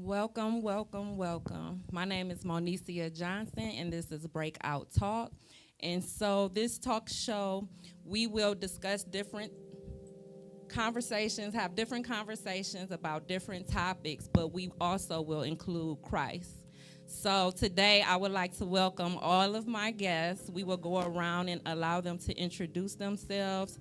Welcome, welcome, welcome. My name is Moneecia Johnson, and this is Breakout Talk. And so, this talk show, we will discuss different conversations, have different conversations about different topics, but we also will include Christ. So today I would like to welcome all of my guests. We will go around and allow them to introduce themselves.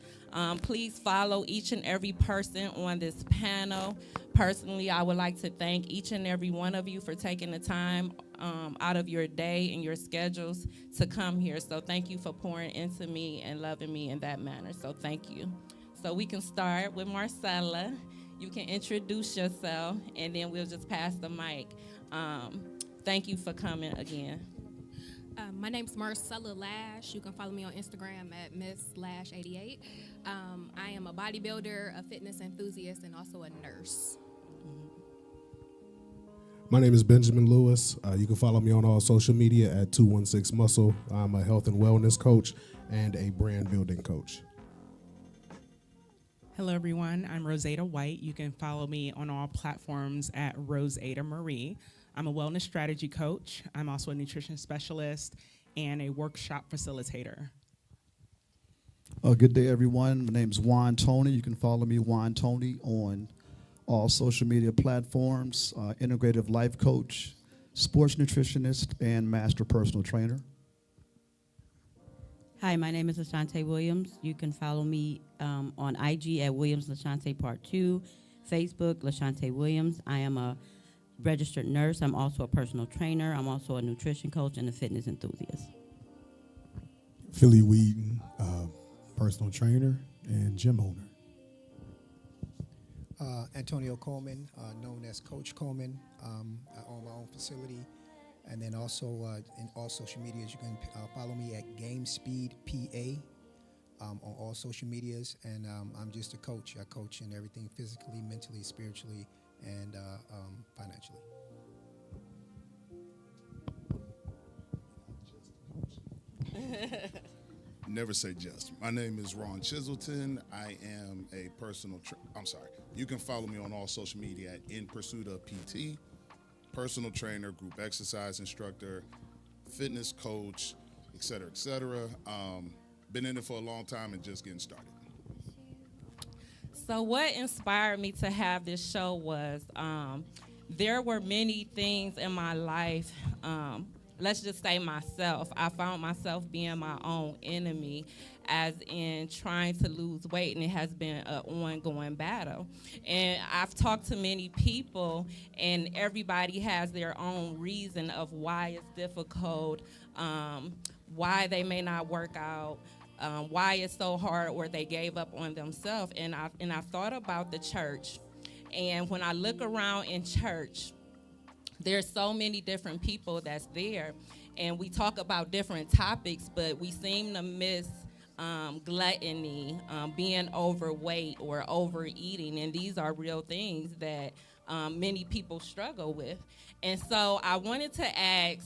Please follow each and every person on this panel. Personally, I would like to thank each and every one of you for taking the time out of your day and your schedules to come here. So thank you for pouring into me and loving me in that manner. So thank you. So we can start with Marcella. You can introduce yourself, and then we'll just pass the mic. Thank you for coming again. My name's Marcella Lash. You can follow me on Instagram at Miss Lash88. I am a bodybuilder, a fitness enthusiast, and also a nurse. My name is Benjamin Lewis. You can follow me on all social media at 216 Muscle. I'm a health and wellness coach and a brand building coach. Hello, everyone. I'm Rosada White. You can follow me on all platforms at Rosada Marie. I'm a wellness strategy coach. I'm also a nutrition specialist and a workshop facilitator. Good day, everyone. My name is Juan Tony. You can follow me, Juan Tony, on all social media platforms, integrative life coach, sports nutritionist, and master personal trainer. Hi, my name is LaShante Williams. You can follow me on IG at Williams LaShante Part 2, Facebook, LaShante Williams. I am a registered nurse. I'm also a personal trainer. I'm also a nutrition coach and a fitness enthusiast. Philly Wheaton, personal trainer and gym owner. Antonio Coleman, known as Coach Coleman. I own my own facility. And then also in all social medias, you can follow me at GameSpeedPA on all social medias. And I'm just a coach. I coach in everything physically, mentally, spiritually, and financially. Never say just. My name is Ron Chiselton. I am a you can follow me on all social media at In Pursuit of PT, personal trainer, group exercise instructor, fitness coach, et cetera, et cetera. Been in it for a long time and just getting started. So what inspired me to have this show was there were many things in my life, let's just say myself. I found myself being my own enemy, as in trying to lose weight, and it has been an ongoing battle. And I've talked to many people, and everybody has their own reason of why it's difficult, why they may not work out, why it's so hard, or they gave up on themselves. And I thought about the church, and when I look around in church, there's so many different people that's there, and we talk about different topics, but we seem to miss gluttony, being overweight or overeating, and these are real things that many people struggle with. And so I wanted to ask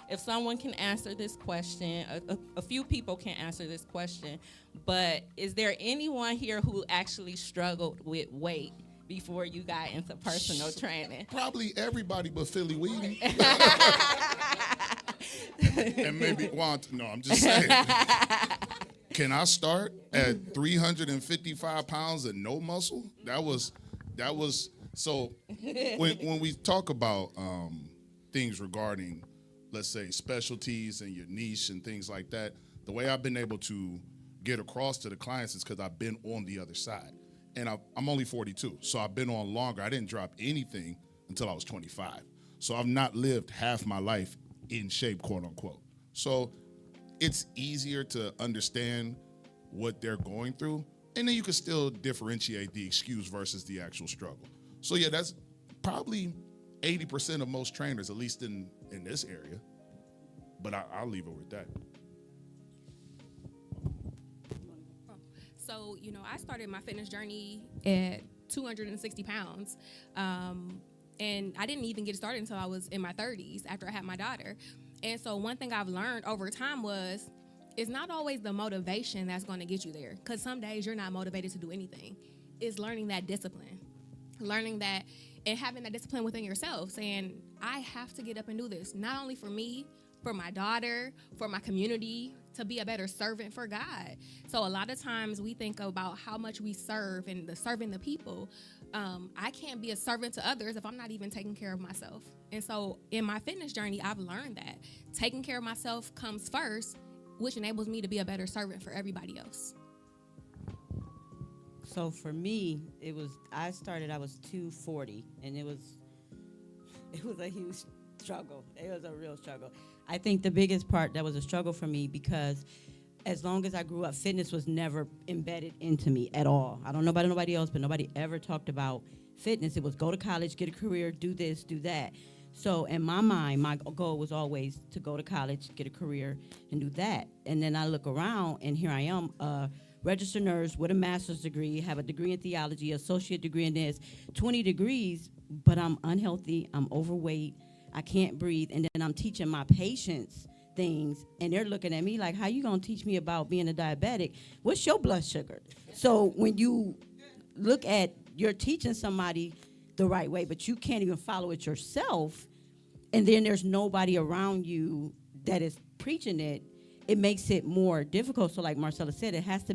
if someone can answer this question. A few people can answer this question, but is there anyone here who actually struggled with weight before you got into personal training? Probably everybody but Philly Wheaton. And maybe Juan. No, I'm just saying. Can I start at 355 pounds and no muscle? That was so when we talk about things regarding, let's say, specialties and your niche and things like that, the way I've been able to get across to the clients is because I've been on the other side. And I'm only 42, so I've been on longer. I didn't drop anything until I was 25. So I've not lived half my life in shape, quote unquote. So it's easier to understand what they're going through, and then you can still differentiate the excuse versus the actual struggle. So yeah, that's probably 80% of most trainers, at least in this area. But I'll leave it with that. So, I started my fitness journey at 260 pounds. And I didn't even get started until I was in my 30s after I had my daughter. And so one thing I've learned over time was it's not always the motivation that's going to get you there, because some days you're not motivated to do anything. It's learning that discipline, learning that and having that discipline within yourself, saying, I have to get up and do this, not only for me, for my daughter, for my community, to be a better servant for God. So a lot of times we think about how much we serve and serving the people. I can't be a servant to others if I'm not even taking care of myself. And so in my fitness journey, I've learned that taking care of myself comes first, which enables me to be a better servant for everybody else. So for me, I was 240, and it was a huge struggle. It was a real struggle. I think the biggest part that was a struggle for me, because as long as I grew up, fitness was never embedded into me at all. I don't know about nobody else, but nobody ever talked about fitness. It was go to college, get a career, do this, do that. So in my mind, my goal was always to go to college, get a career, and do that. And then I look around, and here I am, a registered nurse with a master's degree, have a degree in theology, associate degree in this, 20 degrees, but I'm unhealthy, I'm overweight, I can't breathe, and then I'm teaching my patients things, and they're looking at me like, how you gonna teach me about being a diabetic? What's your blood sugar? So when you look at, you're teaching somebody the right way, but you can't even follow it yourself, and then there's nobody around you that is preaching it, it makes it more difficult. So like Marcella said, it had to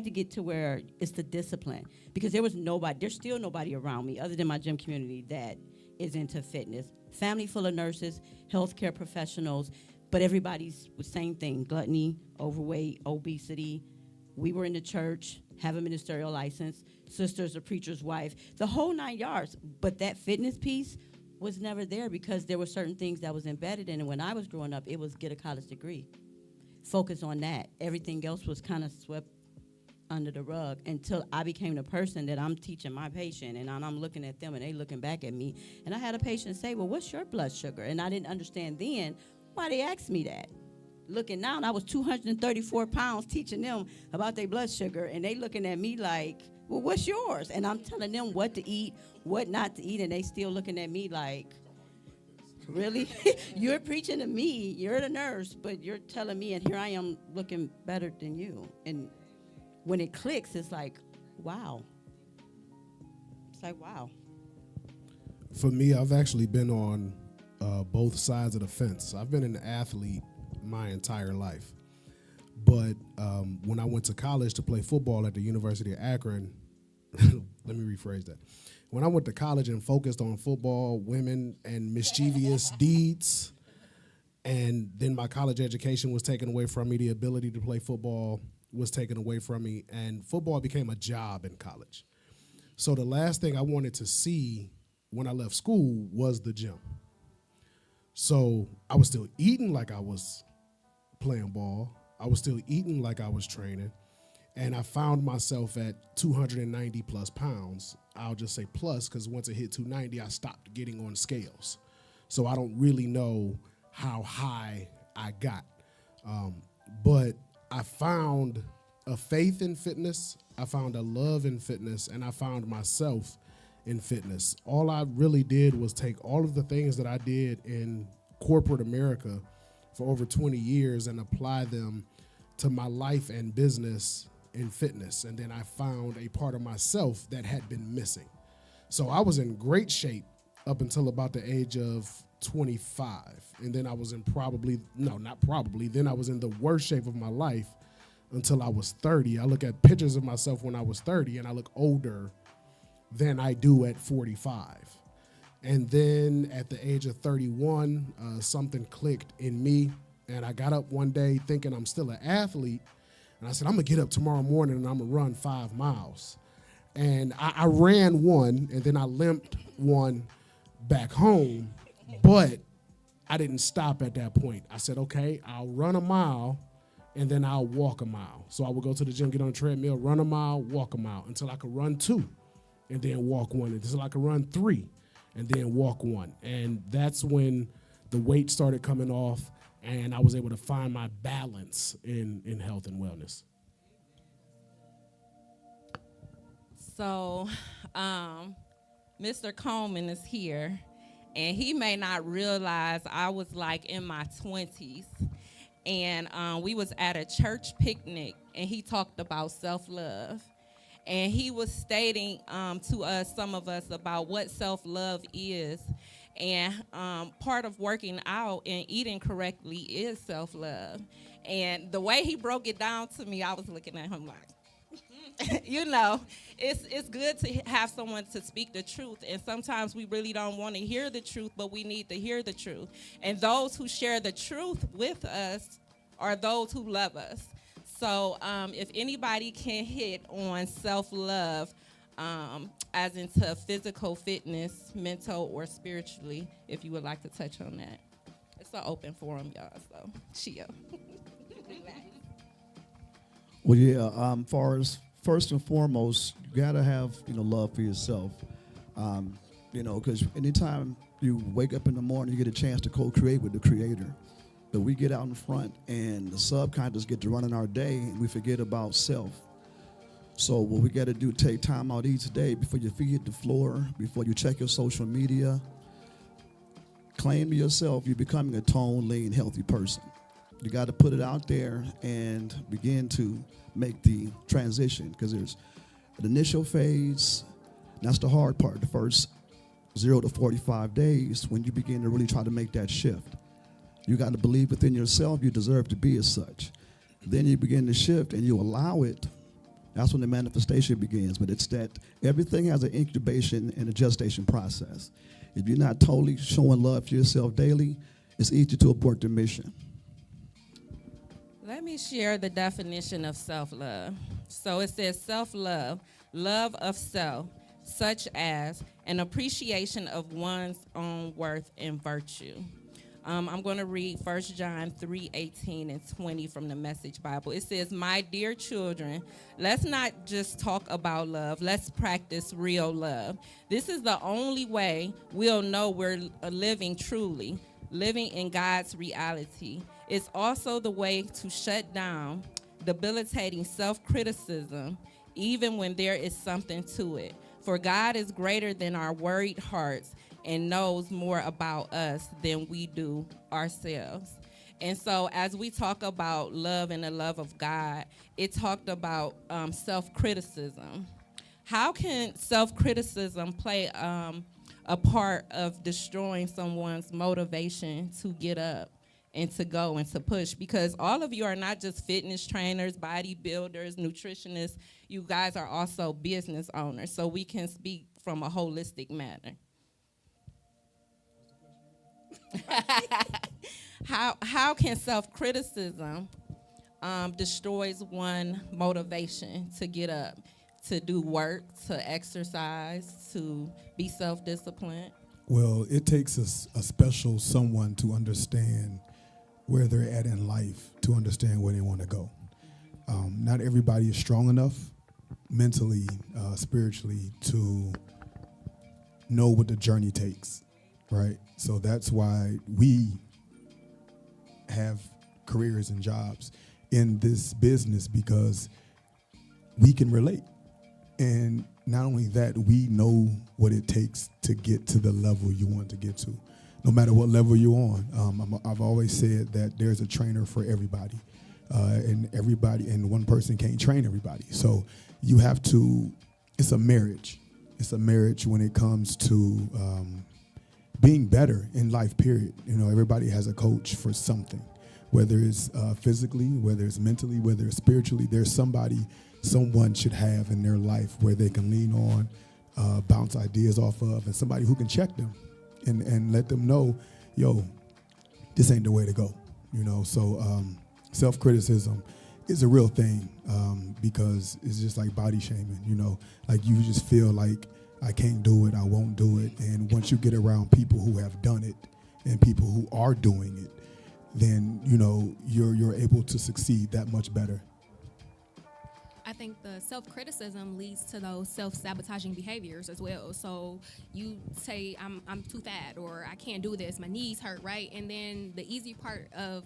get to where it's the discipline, because there's still nobody around me other than my gym community that is into fitness. Family full of nurses, healthcare professionals, but everybody's the same thing: gluttony, overweight, obesity. We were in the church, have a ministerial license, sister's a preacher's wife, the whole 9 yards. But that fitness piece was never there, because there were certain things that was embedded in it. When I was growing up, it was get a college degree. Focus on that. Everything else was kind of swept under the rug until I became the person that I'm teaching my patient, and I'm looking at them and they looking back at me. And I had a patient say, well, what's your blood sugar? And I didn't understand then why they asked me that. Looking now, and I was 234 pounds teaching them about their blood sugar, and they looking at me like, well, what's yours? And I'm telling them what to eat, what not to eat, and they still looking at me like, really? You're preaching to me, you're the nurse, but you're telling me, and here I am looking better than you. And when it clicks, it's like, wow. It's like, wow. For me, I've actually been on both sides of the fence. I've been an athlete my entire life. But when I went to college to play football at the University of Akron, let me rephrase that. When I went to college and focused on football, women, and mischievous deeds, and then my college education was taken away from me, the ability to play football was taken away from me, and football became a job in college. So the last thing I wanted to see when I left school was the gym. So I was still eating like I was playing ball. I was still eating like I was training. And I found myself at 290 plus pounds. I'll just say plus, because once it hit 290, I stopped getting on scales. So I don't really know how high I got. But I found a faith in fitness, I found a love in fitness, and I found myself in fitness. All I really did was take all of the things that I did in corporate America for over 20 years and apply them to my life and business in fitness. And then I found a part of myself that had been missing. So I was in great shape up until about the age of 25. And then I was in then I was in the worst shape of my life until I was 30. I look at pictures of myself when I was 30 and I look older than I do at 45. And then at the age of 31, something clicked in me, and I got up one day thinking I'm still an athlete, and I said, I'm gonna get up tomorrow morning and I'm gonna run 5 miles. And I ran one, and then I limped one back home, but I didn't stop at that point. I said, okay, I'll run a mile, and then I'll walk a mile. So I would go to the gym, get on a treadmill, run a mile, walk a mile, until I could run 2, and then walk 1, until I could run 3, and then walk 1. And that's when the weight started coming off, and I was able to find my balance in health and wellness. So, Mr. Coleman is here, and he may not realize I was like in my 20s, and we was at a church picnic, and he talked about self-love. and he was stating to us, some of us, about what self-love is. And part of working out and eating correctly is self-love. And the way he broke it down to me, I was looking at him like, you know, it's good to have someone to speak the truth. And sometimes we really don't want to hear the truth, but we need to hear the truth. And those who share the truth with us are those who love us. So if anybody can hit on self-love, as into physical fitness, mental, or spiritually, if you would like to touch on that. It's an open forum, y'all, so chill. Well, yeah, far as first and foremost, you gotta have, love for yourself. Because anytime you wake up in the morning, you get a chance to co-create with the Creator. But we get out in front, and the subconscious get to running our day, and we forget about self. So what we got to do, take time out each day before your feet hit the floor, before you check your social media. Claim to yourself you're becoming a toned, lean, healthy person. You got to put it out there and begin to make the transition, because there's an initial phase. That's the hard part, the first 0 to 45 days when you begin to really try to make that shift. You got to believe within yourself you deserve to be as such. Then you begin to shift and you allow it. That's when the manifestation begins. But it's that everything has an incubation and a gestation process. If you're not totally showing love to yourself daily, it's easy to abort the mission. Let me share the definition of self-love. So it says self-love, love of self, such as an appreciation of one's own worth and virtue. I'm going to read 1 John 3:18 and 20 from the Message Bible. It says, "My dear children, let's not just talk about love. Let's practice real love. This is the only way we'll know we're living truly, living in God's reality. It's also the way to shut down debilitating self-criticism, even when there is something to it. For God is greater than our worried hearts and knows more about us than we do ourselves." And so as we talk about love and the love of God, it talked about self-criticism. How can self-criticism play a part of destroying someone's motivation to get up and to go and to push? Because all of you are not just fitness trainers, bodybuilders, nutritionists. You guys are also business owners, so we can speak from a holistic manner. How can self-criticism destroys one motivation to get up, to do work, to exercise, to be self-disciplined? Well, it takes a special someone to understand where they're at in life, to understand where they want to go. Not everybody is strong enough mentally, spiritually, to know what the journey takes, right? So that's why we have careers and jobs in this business, because we can relate. And not only that, we know what it takes to get to the level you want to get to, no matter what level you're on. I've always said that there's a trainer for everybody, and one person can't train everybody. So you have to, it's a marriage. It's a marriage when it comes to being better in life, period. Everybody has a coach for something, whether it's physically, whether it's mentally, whether it's spiritually. There's someone should have in their life where they can lean on, bounce ideas off of, and somebody who can check them and let them know, yo, this ain't the way to go. So self-criticism is a real thing, because it's just like body shaming. Like you just feel like, I can't do it, I won't do it. And once you get around people who have done it and people who are doing it, then you're able to succeed that much better. I think the self-criticism leads to those self-sabotaging behaviors as well. So you say, I'm too fat, or I can't do this, my knees hurt, right? And then the easy part of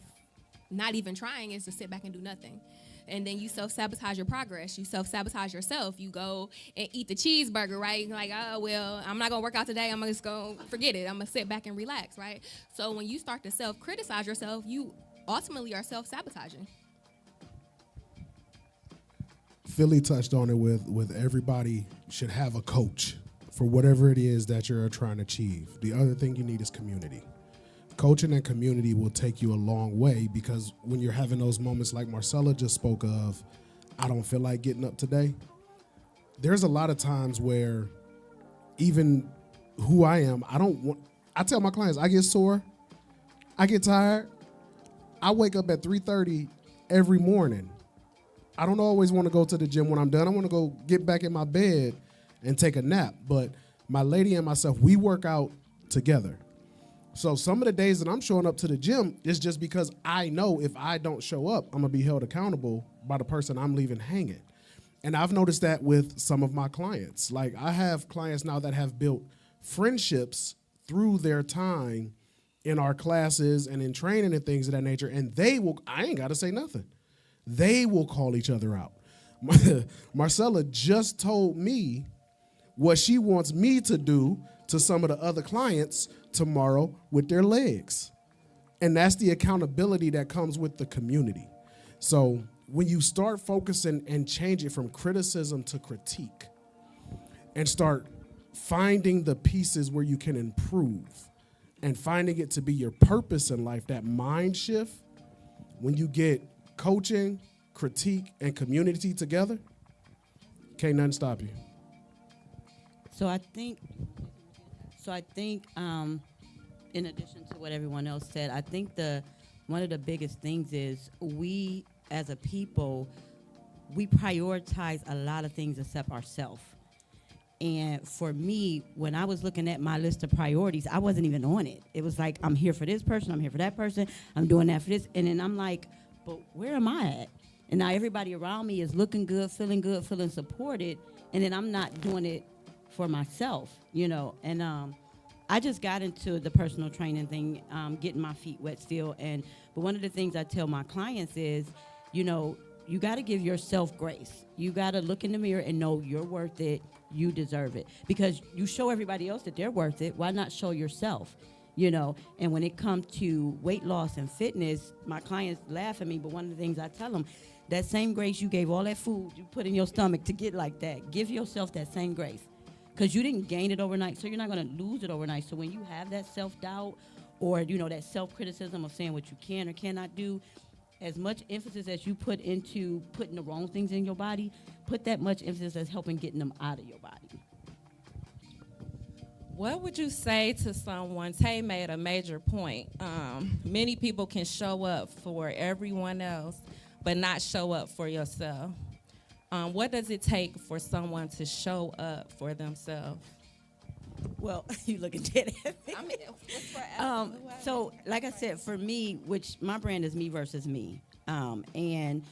not even trying is to sit back and do nothing. And then you self-sabotage your progress. You self-sabotage yourself. You go and eat the cheeseburger, right? You're like, oh, well, I'm not going to work out today. I'm just going to forget it. I'm going to sit back and relax, right? So when you start to self-criticize yourself, you ultimately are self-sabotaging. Philly touched on it with everybody should have a coach for whatever it is that you're trying to achieve. The other thing you need is community. Coaching and community will take you a long way, because when you're having those moments like Marcella just spoke of, I don't feel like getting up today. There's a lot of times where even who I am, I tell my clients, I get sore, I get tired. I wake up at 3:30 every morning. I don't always want to go to the gym when I'm done. I want to go get back in my bed and take a nap. But my lady and myself, we work out together. So some of the days that I'm showing up to the gym is just because I know if I don't show up, I'm going to be held accountable by the person I'm leaving hanging. And I've noticed that with some of my clients. Like, I have clients now that have built friendships through their time in our classes and in training and things of that nature. And I ain't got to say nothing. They will call each other out. Marcella just told me what she wants me to do to some of the other clients tomorrow with their legs. And that's the accountability that comes with the community. So when you start focusing and change it from criticism to critique and start finding the pieces where you can improve and finding it to be your purpose in life, that mind shift, when you get coaching, critique, and community together, can't nothing stop you. So I think, in addition to what everyone else said, I think one of the biggest things is we, as a people, we prioritize a lot of things except ourselves. And for me, when I was looking at my list of priorities, I wasn't even on it. It was like, I'm here for this person, I'm here for that person, I'm doing that for this. And then I'm like, but where am I at? And now everybody around me is looking good, feeling supported, and then I'm not doing it for myself, you know. And I just got into the personal training thing, getting my feet wet still. But one of the things I tell my clients is, you know, you got to give yourself grace. You got to look in the mirror and know you're worth it, you deserve it. Because you show everybody else that they're worth it, why not show yourself? You know, and when it comes to weight loss and fitness, my clients laugh at me, but one of the things I tell them, that same grace you gave all that food you put in your stomach to get like that, give yourself that same grace. Because you didn't gain it overnight, so you're not going to lose it overnight. So when you have that self-doubt or, you know, that self-criticism of saying what you can or cannot do, as much emphasis as you put into putting the wrong things in your body, put that much emphasis as helping getting them out of your body. What would you say to someone? Tay made a major point. Many people can show up for everyone else, but not show up for yourself. What does it take for someone to show up for themselves? Well, you looking dead at me. So, like I said, for me, which my brand is me versus me, and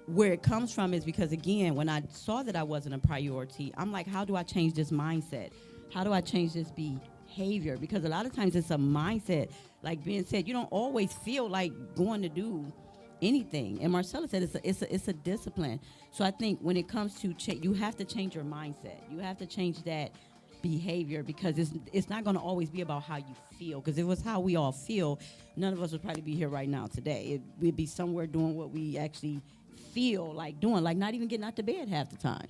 where it comes from is because, again, when I saw that I wasn't a priority, I'm like, how do I change this mindset? How do I change this behavior? Because a lot of times it's a mindset. Like being said, you don't always feel like going to do anything. And Marcella said it's a discipline. So I think when it comes to you have to change your mindset. You have to change that behavior, because it's not going to always be about how you feel. Because if it was how we all feel, none of us would probably be here right now today. We'd be somewhere doing what we actually feel like doing, like not even getting out to bed half the time.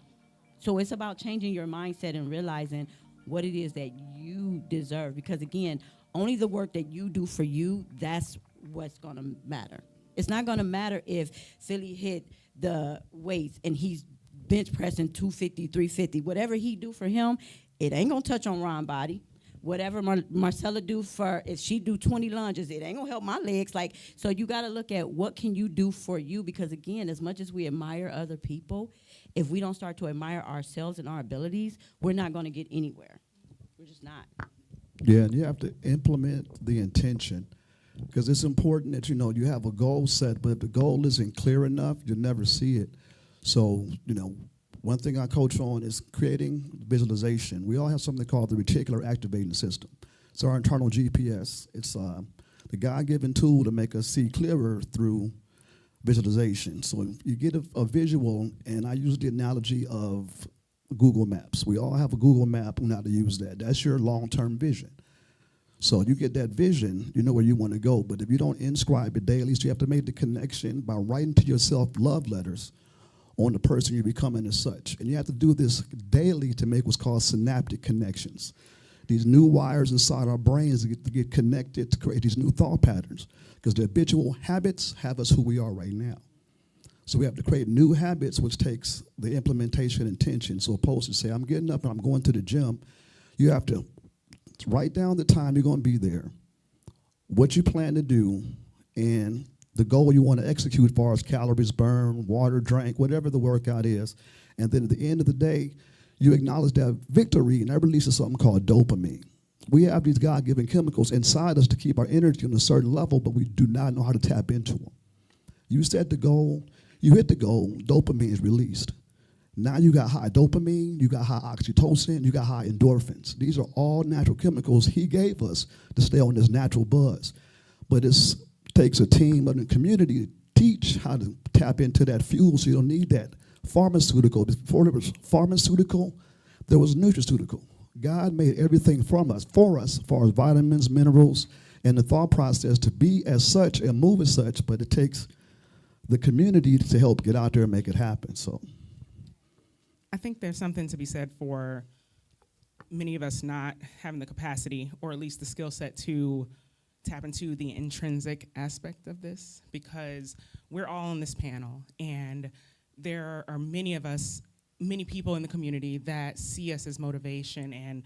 So it's about changing your mindset and realizing what it is that you deserve. Because again, only the work that you do for you, that's what's going to matter. It's not going to matter if Philly hit the weights and he's bench pressing 250, 350. Whatever he do for him, it ain't going to touch on Ron's body. Whatever Marcella do if she do 20 lunges, it ain't going to help my legs. Like, so you got to look at what can you do for you. Because again, as much as we admire other people, if we don't start to admire ourselves and our abilities, we're not going to get anywhere. We're just not. Yeah, and you have to implement the intention, because it's important that, you know, you have a goal set, but if the goal isn't clear enough, you'll never see it. So, you know, one thing I coach on is creating visualization. We all have something called the reticular activating system. It's our internal GPS. It's the God-given tool to make us see clearer through visualization. So you get a visual, and I use the analogy of Google Maps. We all have a Google map. We know how to use that. That's your long-term vision. So you get that vision, you know where you want to go. But if you don't inscribe it daily, so you have to make the connection by writing to yourself love letters on the person you're becoming as such. And you have to do this daily to make what's called synaptic connections. These new wires inside our brains to get connected to create these new thought patterns, because the habitual habits have us who we are right now. So we have to create new habits, which takes the implementation intention. So opposed to say, I'm getting up and I'm going to the gym, you have to write down the time you're going to be there, what you plan to do, and the goal you want to execute as far as calories burned, water drank, whatever the workout is. And then at the end of the day, you acknowledge that victory, and that releases something called dopamine. We have these God-given chemicals inside us to keep our energy on a certain level, but we do not know how to tap into them. You set the goal, you hit the goal, dopamine is released. Now you got high dopamine, you got high oxytocin, you got high endorphins. These are all natural chemicals he gave us to stay on this natural buzz. But it takes a team and a community to teach how to tap into that fuel so you don't need that pharmaceutical. Before there was pharmaceutical, there was nutraceutical. God made everything for us, as far as vitamins, minerals, and the thought process to be as such and move as such, but it takes the community to help get out there and make it happen. So I think there's something to be said for many of us not having the capacity, or at least the skill set, to tap into the intrinsic aspect of this, because we're all on this panel, and there are many of us, many people in the community that see us as motivation, and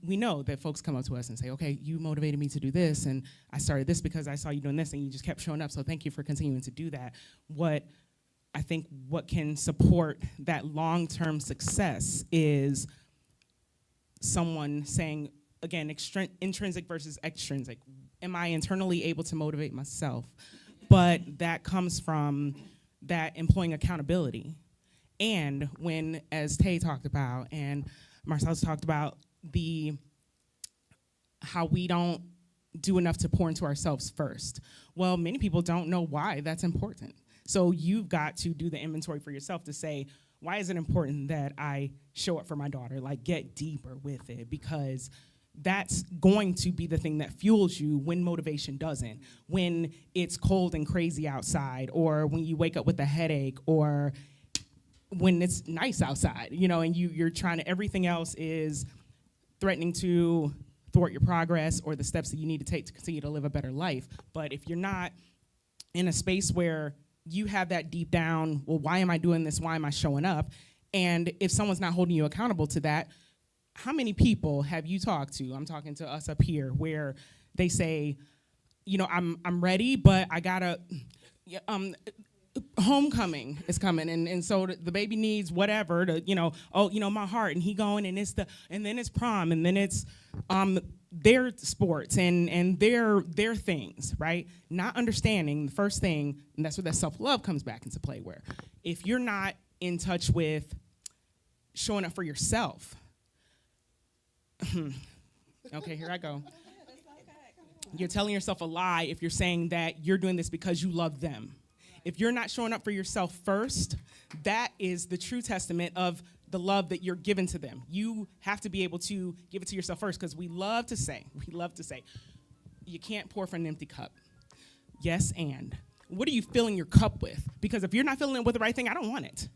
we know that folks come up to us and say, okay, you motivated me to do this, and I started this because I saw you doing this, and you just kept showing up, so thank you for continuing to do that. What can support that long-term success is someone saying, again, intrinsic versus extrinsic. Am I internally able to motivate myself? But that comes from that employing accountability. And when, as Tay talked about and Marcel's talked about, how we don't do enough to pour into ourselves first. Well, many people don't know why that's important. So you've got to do the inventory for yourself to say, why is it important that I show up for my daughter? Like, get deeper with it, because that's going to be the thing that fuels you when motivation doesn't, when it's cold and crazy outside, or when you wake up with a headache, or when it's nice outside, and you're trying to, everything else is threatening to thwart your progress or the steps that you need to take to continue to live a better life. But if you're not in a space where you have that deep down, well, why am I doing this? Why am I showing up? And if someone's not holding you accountable to that, how many people have you talked to? I'm talking to us up here, where they say, I'm ready, but I gotta, homecoming is coming, and so the baby needs whatever to, my heart, and he going, and then it's prom, and then it's their sports and their things, right? Not understanding the first thing, and that's where that self-love comes back into play, where if you're not in touch with showing up for yourself, okay, here I go. You're telling yourself a lie if you're saying that you're doing this because you love them. If you're not showing up for yourself first, that is the true testament of the love that you're giving to them. You have to be able to give it to yourself first, because we love to say, you can't pour from an empty cup. Yes, and what are you filling your cup with? Because if you're not filling it with the right thing, I don't want it.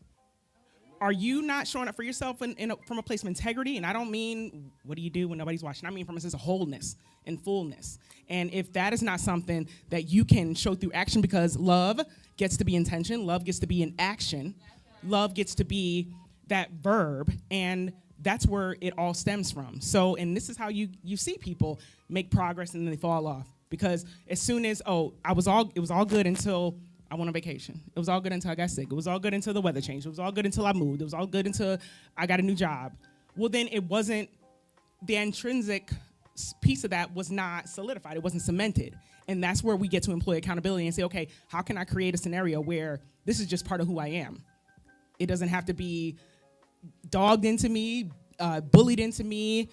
Are you not showing up for yourself from a place of integrity? And I don't mean, what do you do when nobody's watching? I mean from a sense of wholeness and fullness. And if that is not something that you can show through action, because love gets to be intention, love gets to be an action, love gets to be that verb, and that's where it all stems from. So, and this is how you see people make progress and then they fall off. Because as soon as, it was all good until I went on vacation. It was all good until I got sick. It was all good until the weather changed. It was all good until I moved. It was all good until I got a new job. Well, then it wasn't, the intrinsic piece of that was not solidified. It wasn't cemented. And that's where we get to employ accountability and say, okay, how can I create a scenario where this is just part of who I am? It doesn't have to be dogged into me, bullied into me,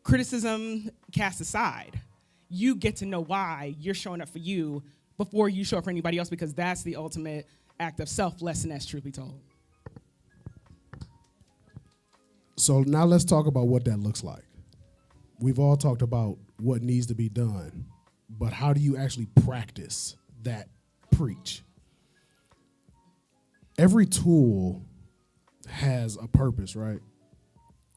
criticism cast aside. You get to know why you're showing up for you before you show up for anybody else, because that's the ultimate act of selflessness, truth be told. So now let's talk about what that looks like. We've all talked about what needs to be done, but how do you actually practice that preach? every tool has a purpose, right?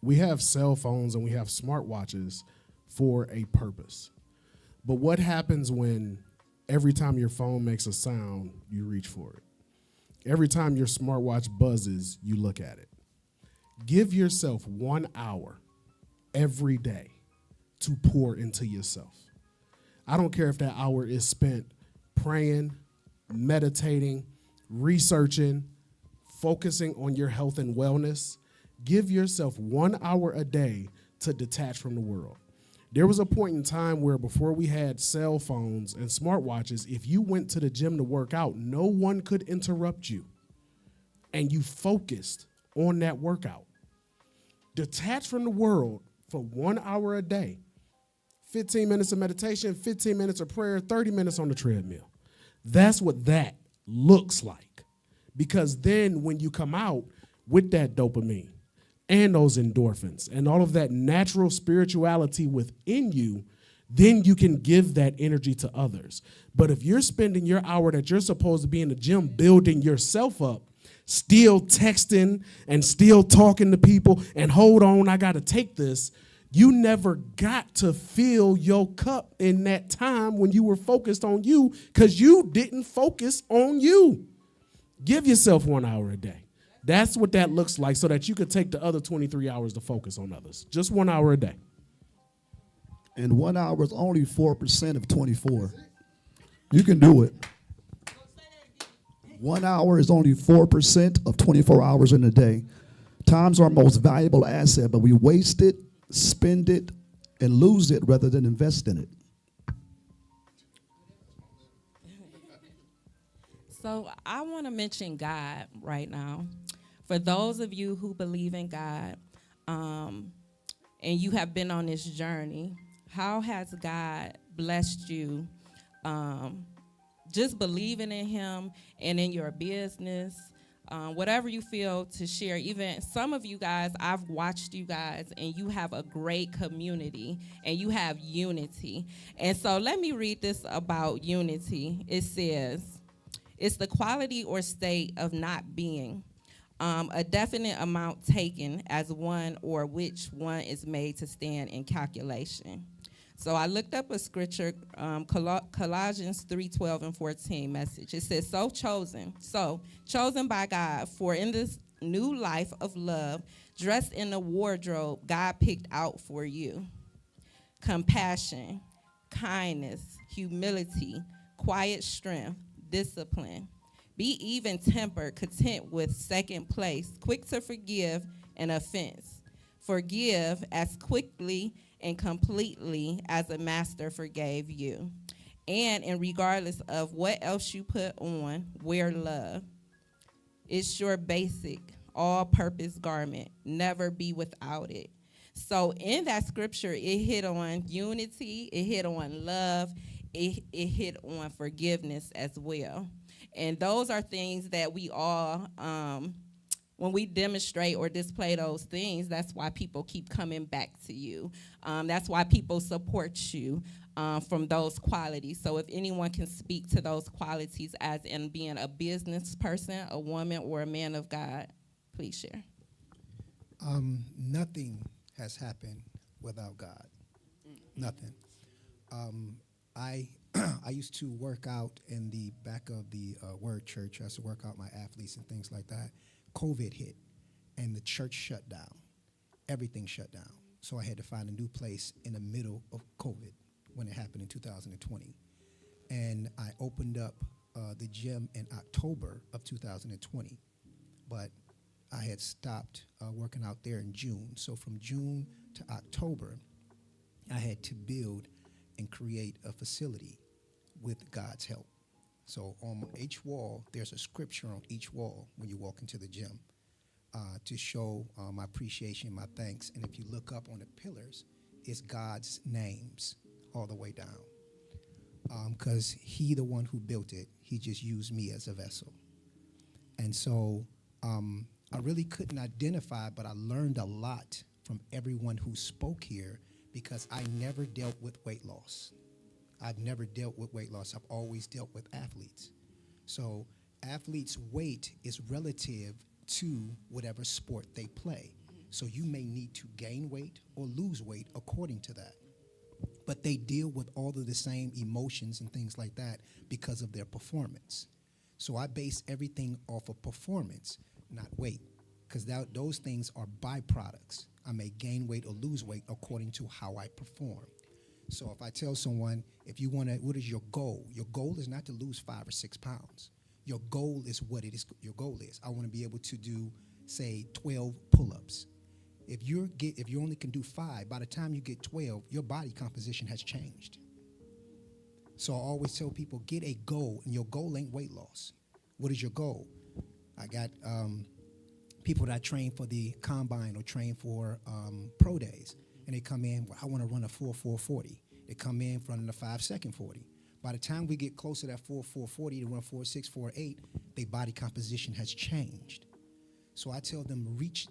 We have cell phones and we have smartwatches for a purpose. But what happens when every time your phone makes a sound, you reach for it? Every time your smartwatch buzzes, you look at it. Give yourself 1 hour every day to pour into yourself. I don't care if that hour is spent praying, meditating, researching, focusing on your health and wellness. Give yourself 1 hour a day to detach from the world. There was a point in time where before we had cell phones and smartwatches, if you went to the gym to work out, no one could interrupt you. And you focused on that workout. Detach from the world for 1 hour a day. 15 minutes of meditation, 15 minutes of prayer, 30 minutes on the treadmill. That's what that looks like. Because then when you come out with that dopamine and those endorphins and all of that natural spirituality within you, then you can give that energy to others. But if you're spending your hour that you're supposed to be in the gym building yourself up, still texting and still talking to people and hold on, I got to take this, you never got to fill your cup in that time when you were focused on you because you didn't focus on you. Give yourself 1 hour a day. That's what that looks like so that you could take the other 23 hours to focus on others. Just 1 hour a day. And 1 hour is only 4% of 24. You can do it. 1 hour is only 4% of 24 hours in a day. Time's our most valuable asset, but we waste it, spend it, and lose it rather than invest in it. So I want to mention God right now. For those of you who believe in God, and you have been on this journey, how has God blessed you just believing in him and in your business, whatever you feel to share? Even some of you guys, I've watched you guys, and you have a great community, and you have unity. And so let me read this about unity. It says, it's the quality or state of not being, a definite amount taken as one or which one is made to stand in calculation. So I looked up a scripture, Colossians 3:12 and 14 message. It says, chosen by God, for in this new life of love, dressed in the wardrobe God picked out for you. Compassion, kindness, humility, quiet strength, discipline. Be even-tempered, content with second place, quick to forgive an offense. Forgive as quickly and completely as a master forgave you. And regardless of what else you put on, wear love. It's your basic, all-purpose garment. Never be without it. So in that scripture, it hit on unity, it hit on love, it hit on forgiveness as well. And those are things that we all, when we demonstrate or display those things, that's why people keep coming back to you. That's why people support you from those qualities. So if anyone can speak to those qualities as in being a business person, a woman, or a man of God, please share. Nothing has happened without God. Nothing. I used to work out in the back of the Word Church. I used to work out my athletes and things like that. COVID hit, and the church shut down. Everything shut down. So I had to find a new place in the middle of COVID when it happened in 2020. And I opened up the gym in October of 2020. But I had stopped working out there in June. So from June to October, I had to build and create a facility with God's help. So on each wall, there's a scripture on each wall when you walk into the gym to show my appreciation, my thanks. And if you look up on the pillars, it's God's names all the way down. Because he, the one who built it, he just used me as a vessel. And so I really couldn't identify, but I learned a lot from everyone who spoke here because I never dealt with weight loss. I've never dealt with weight loss. I've always dealt with athletes. So athletes' weight is relative to whatever sport they play. So you may need to gain weight or lose weight according to that. But they deal with all of the same emotions and things like that because of their performance. So I base everything off of performance, not weight, because those things are byproducts. I may gain weight or lose weight according to how I perform. So if I tell someone, if you want to, what is your goal? Your goal is not to lose 5 or 6 pounds. Your goal is what it is. Your goal is, I want to be able to do, say, 12 pull-ups. If you only can do 5, by the time you get 12, your body composition has changed. So I always tell people, get a goal, and your goal ain't weight loss. What is your goal? I got people that I train for the combine or train for pro days, and they come in, well, I want to run a 4.40. They come in running a 5-second 40. By the time we get close to that 4.40 to run 4.6, 4.8, their body composition has changed. So I tell them reach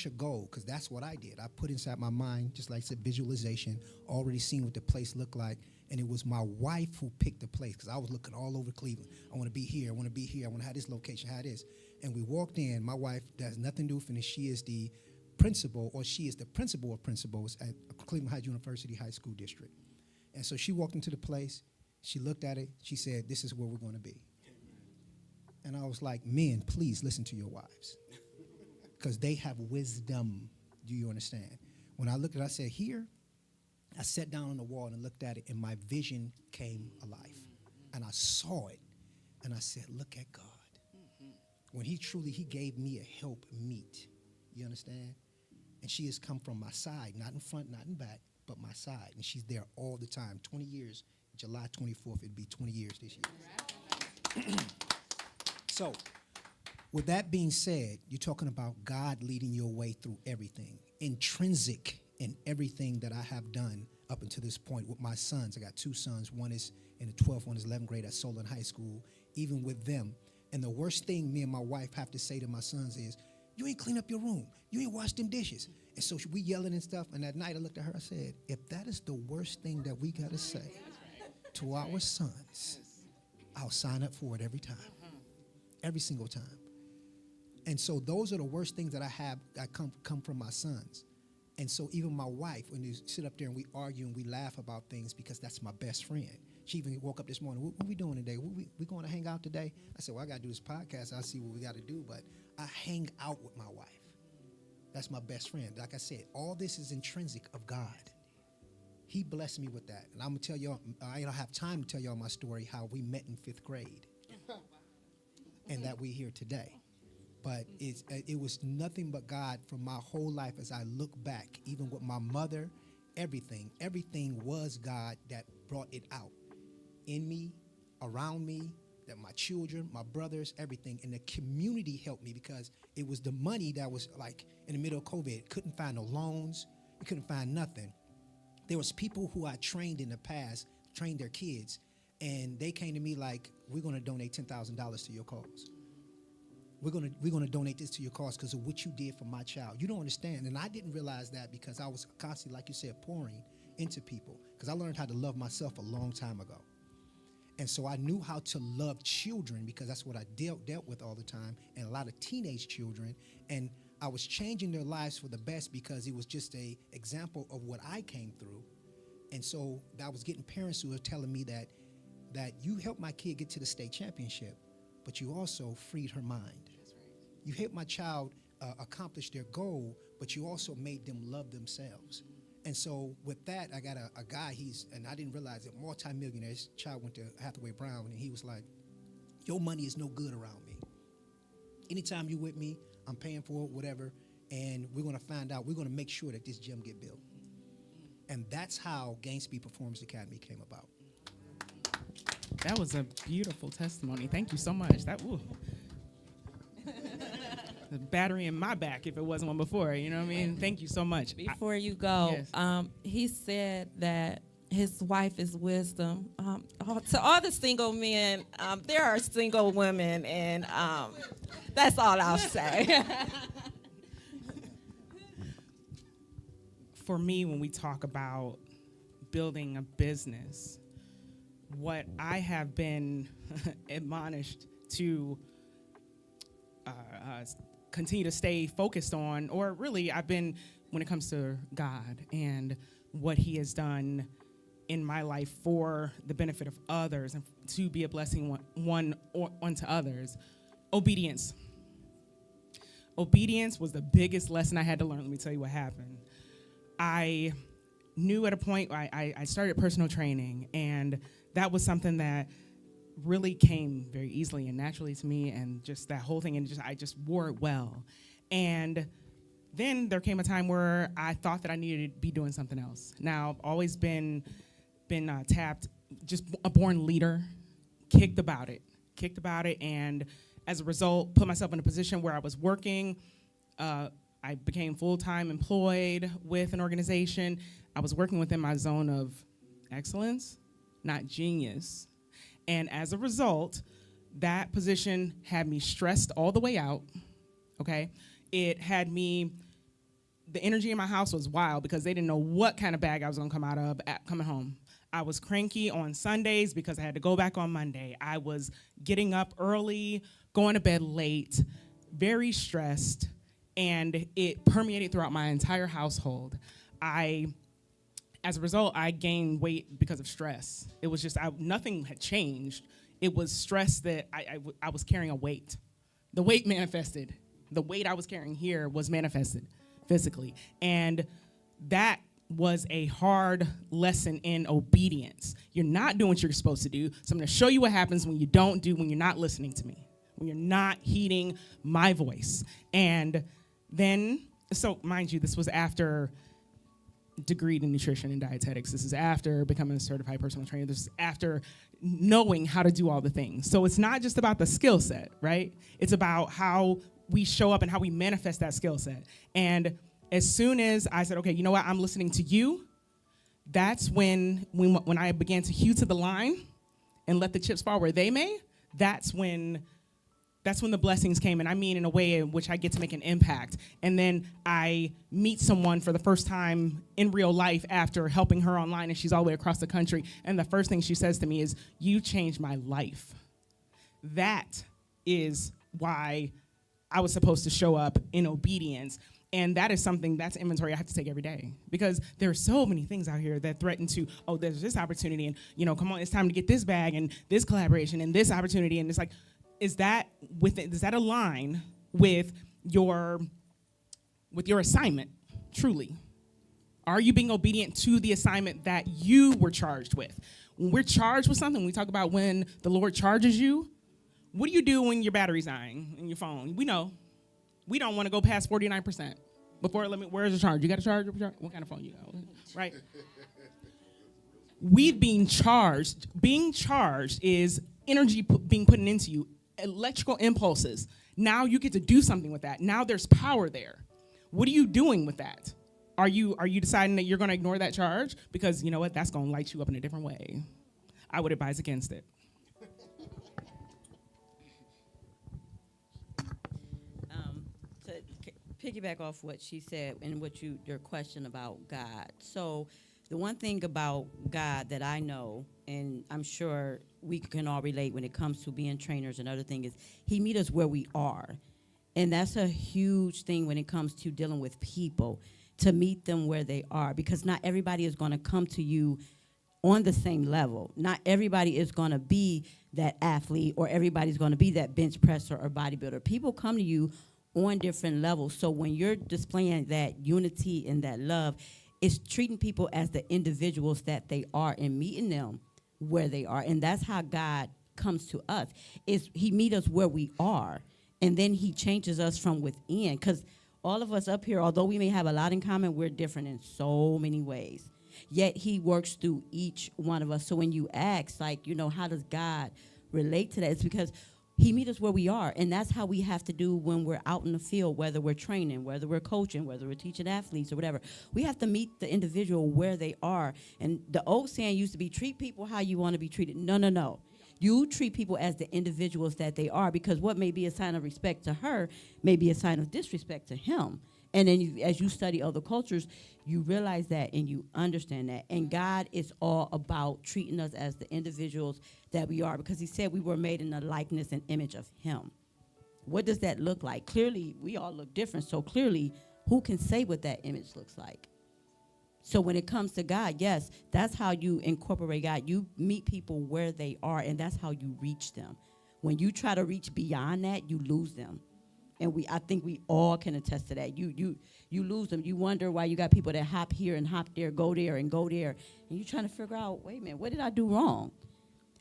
a goal, because that's what I did. I put inside my mind, just like I said, visualization, already seen what the place looked like, and it was my wife who picked the place, because I was looking all over Cleveland. I want to be here, I want to be here, I want to have this location, how it is. And we walked in. My wife does nothing to do with it. She is the principal, or she is the principal of principals at Cleveland Heights University High School District. And so she walked into the place, she looked at it, she said, this is where we're going to be. And I was like, men, please listen to your wives, because they have wisdom. Do you understand? When I looked at it, I said, here, I sat down on the wall and looked at it, and my vision came alive. And I saw it, and I said, look at God. When he gave me a help meet. You understand? And she has come from my side, not in front, not in back, but my side. And she's there all the time. 20 years, July 24th, it'd be 20 years this year. So, with that being said, you're talking about God leading your way through everything. Intrinsic in everything that I have done up until this point with my sons. I got 2 sons. One is in the 12th, one is 11th grade at Solon High School. Even with them. And the worst thing me and my wife have to say to my sons is, you ain't clean up your room. You ain't washed them dishes. And so we yelling and stuff. And that night I looked at her, I said, if that is the worst thing that we got to say to our sons, I'll sign up for it every time. Every single time. And so those are the worst things that I have that come from my sons. And so even my wife, when you sit up there and we argue and we laugh about things, because that's my best friend. She even woke up this morning, what we doing today? We going to hang out today? I said, well, I got to do this podcast. I'll see what we got to do. But I hang out with my wife. That's my best friend. Like I said, all this is intrinsic of God. He blessed me with that. And I'm going to tell y'all, I don't have time to tell y'all my story, how we met in 5th grade. And that we're here today. But it was nothing but God from my whole life as I look back, even with my mother, everything was God that brought it out. In me, around me, that my children, my brothers, everything. And the community helped me, because it was the money that was like in the middle of COVID. Couldn't find no loans. We couldn't find nothing. There was people who I trained in the past, trained their kids, and they came to me like, we're going to donate $10,000 to your cause. We're gonna donate this to your cause because of what you did for my child. You don't understand. And I didn't realize that, because I was constantly, like you said, pouring into people, because I learned how to love myself a long time ago. And so I knew how to love children, because that's what I dealt with all the time, and a lot of teenage children. And I was changing their lives for the best, because it was just a example of what I came through. And so I was getting parents who were telling me that you helped my kid get to the state championship, but you also freed her mind. You helped my child accomplish their goal, but you also made them love themselves. And so with that, I got a guy, and I didn't realize it, multi-millionaire. His child went to Hathaway Brown, and he was like, your money is no good around me. Anytime you with me, I'm paying for it, whatever, and we're going to find out, we're going to make sure that this gym get built. And that's how Gain Speed Performance Academy came about. That was a beautiful testimony. Thank you so much. The battery in my back, if it wasn't one before, you know what I mean? Thank you so much. Before you go, Yes. he said that his wife is wisdom. To all the single men, there are single women, and that's all I'll say. For me, when we talk about building a business, what I have been admonished to continue to stay focused on, or really I've been, when it comes to God and what he has done in my life for the benefit of others and to be a blessing one unto others. Obedience. Obedience was the biggest lesson I had to learn. Let me tell you what happened. I knew at a point, I started personal training, and that was something that really came very easily and naturally to me, and just that whole thing, and I just wore it well. And then there came a time where I thought that I needed to be doing something else. Now, I've always been tapped, just a born leader, kicked about it, and as a result, put myself in a position where I was working. I became full-time employed with an organization. I was working within my zone of excellence, not genius. And as a result, that position had me stressed all the way out, okay? It had me, the energy in my house was wild because they didn't know what kind of bag I was gonna come out of coming home. I was cranky on Sundays because I had to go back on Monday. I was getting up early, going to bed late, very stressed, and it permeated throughout my entire household. As a result, I gained weight because of stress. It was just, nothing had changed. It was stress that I was carrying a weight. The weight manifested. The weight I was carrying here was manifested physically. And that was a hard lesson in obedience. You're not doing what you're supposed to do. So I'm gonna show you what happens when you don't do, when you're not listening to me, when you're not heeding my voice. And then, so mind you, this was after degree in nutrition and dietetics. This is after becoming a certified personal trainer. This is after knowing how to do all the things. So it's not just about the skill set, right? It's about how we show up and how we manifest that skill set. And as soon as I said, okay, you know what, I'm listening to you, that's when I began to hew to the line and let the chips fall where they may, that's when the blessings came, and I mean in a way in which I get to make an impact. And then I meet someone for the first time in real life after helping her online, and she's all the way across the country, and the first thing she says to me is, "You changed my life." That is why I was supposed to show up in obedience. And that is something, that's inventory I have to take every day, because there are so many things out here that threaten to, oh, there's this opportunity, and come on, it's time to get this bag and this collaboration and this opportunity. And it's like, does that align with your assignment, truly? Are you being obedient to the assignment that you were charged with? When we're charged with something, we talk about when the Lord charges you. What do you do when your battery's dying in your phone? We know. We don't want to go past 49%. Where's the charge? You got a charger? What kind of phone you got? Right? We've been charged. Being charged is energy being put into you. Electrical impulses. Now you get to do something with that. Now there's power there. What are you doing with that? Are you deciding that you're going to ignore that charge? Because you know what? That's going to light you up in a different way. I would advise against it. To piggyback off what she said and your question about God. So the one thing about God that I know, and I'm sure we can all relate when it comes to being trainers and other things, is he meets us where we are. And that's a huge thing when it comes to dealing with people, to meet them where they are, because not everybody is going to come to you on the same level. Not everybody is going to be that athlete, or everybody's going to be that bench presser or bodybuilder. People come to you on different levels. So when you're displaying that unity and that love, it's treating people as the individuals that they are and meeting them where they are. And that's how God comes to us. He meets us where we are, and then he changes us from within. Because all of us up here, although we may have a lot in common, we're different in so many ways. Yet he works through each one of us. So when you ask, how does God relate to that? It's because he meets us where we are, and that's how we have to do when we're out in the field, whether we're training, whether we're coaching, whether we're teaching athletes or whatever. We have to meet the individual where they are. And the old saying used to be, treat people how you want to be treated. No. You treat people as the individuals that they are, because what may be a sign of respect to her may be a sign of disrespect to him. And then as you study other cultures, you realize that and you understand that. And God is all about treating us as the individuals that we are, because he said we were made in the likeness and image of him. What does that look like? Clearly, we all look different. So clearly, who can say what that image looks like? So when it comes to God, yes, that's how you incorporate God. You meet people where they are, and that's how you reach them. When you try to reach beyond that, you lose them. And I think we all can attest to that. You lose them. You wonder why you got people that hop here and hop there, go there and go there. And you're trying to figure out, wait a minute, what did I do wrong?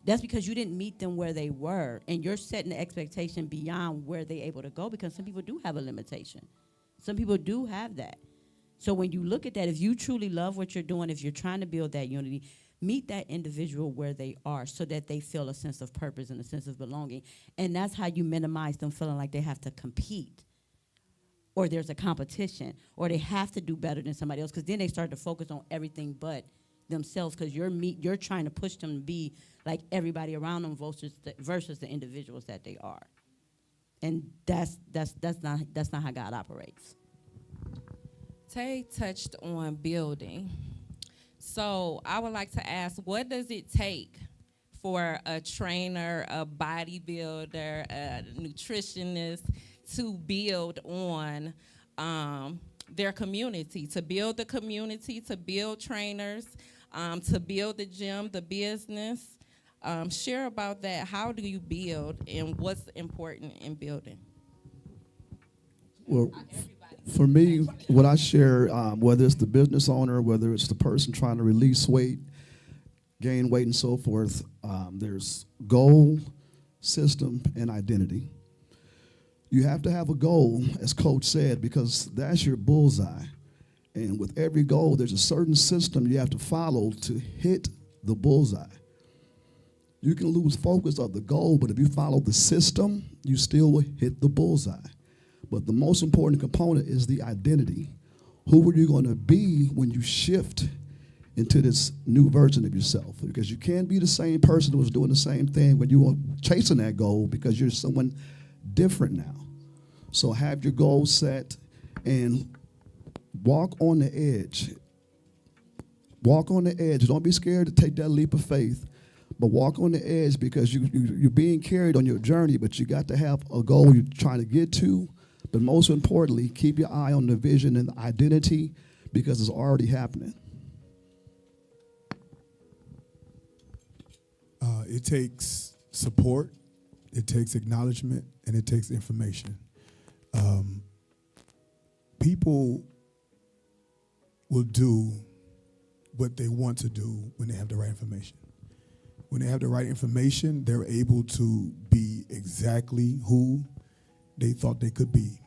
That's because you didn't meet them where they were. And you're setting the expectation beyond where they're able to go, because some people do have a limitation. Some people do have that. So when you look at that, if you truly love what you're doing, if you're trying to build that unity, meet that individual where they are so that they feel a sense of purpose and a sense of belonging. And that's how you minimize them feeling like they have to compete, or there's a competition, or they have to do better than somebody else, because then they start to focus on everything but themselves, because you're trying to push them to be like everybody around them versus the individuals that they are. And that's not how God operates. Tay touched on building. So I would like to ask, what does it take for a trainer, a bodybuilder, a nutritionist to build on their community, to build the community, to build trainers, to build the gym, the business? Share about that. How do you build, and what's important in building? Well, for me, what I share, whether it's the business owner, whether it's the person trying to release weight, gain weight, and so forth, there's goal, system, and identity. You have to have a goal, as Coach said, because that's your bullseye. And with every goal, there's a certain system you have to follow to hit the bullseye. You can lose focus of the goal, but if you follow the system, you still will hit the bullseye. But the most important component is the identity. Who are you going to be when you shift into this new version of yourself? Because you can't be the same person who was doing the same thing when you were chasing that goal, because you're someone different now. So have your goal set and walk on the edge. Walk on the edge. Don't be scared to take that leap of faith, but walk on the edge, because you're being carried on your journey, but you got to have a goal you're trying to get to. But most importantly, keep your eye on the vision and the identity, because it's already happening. It takes support, it takes acknowledgement, and it takes information. People will do what they want to do when they have the right information. When they have the right information, they're able to be exactly who they thought they could be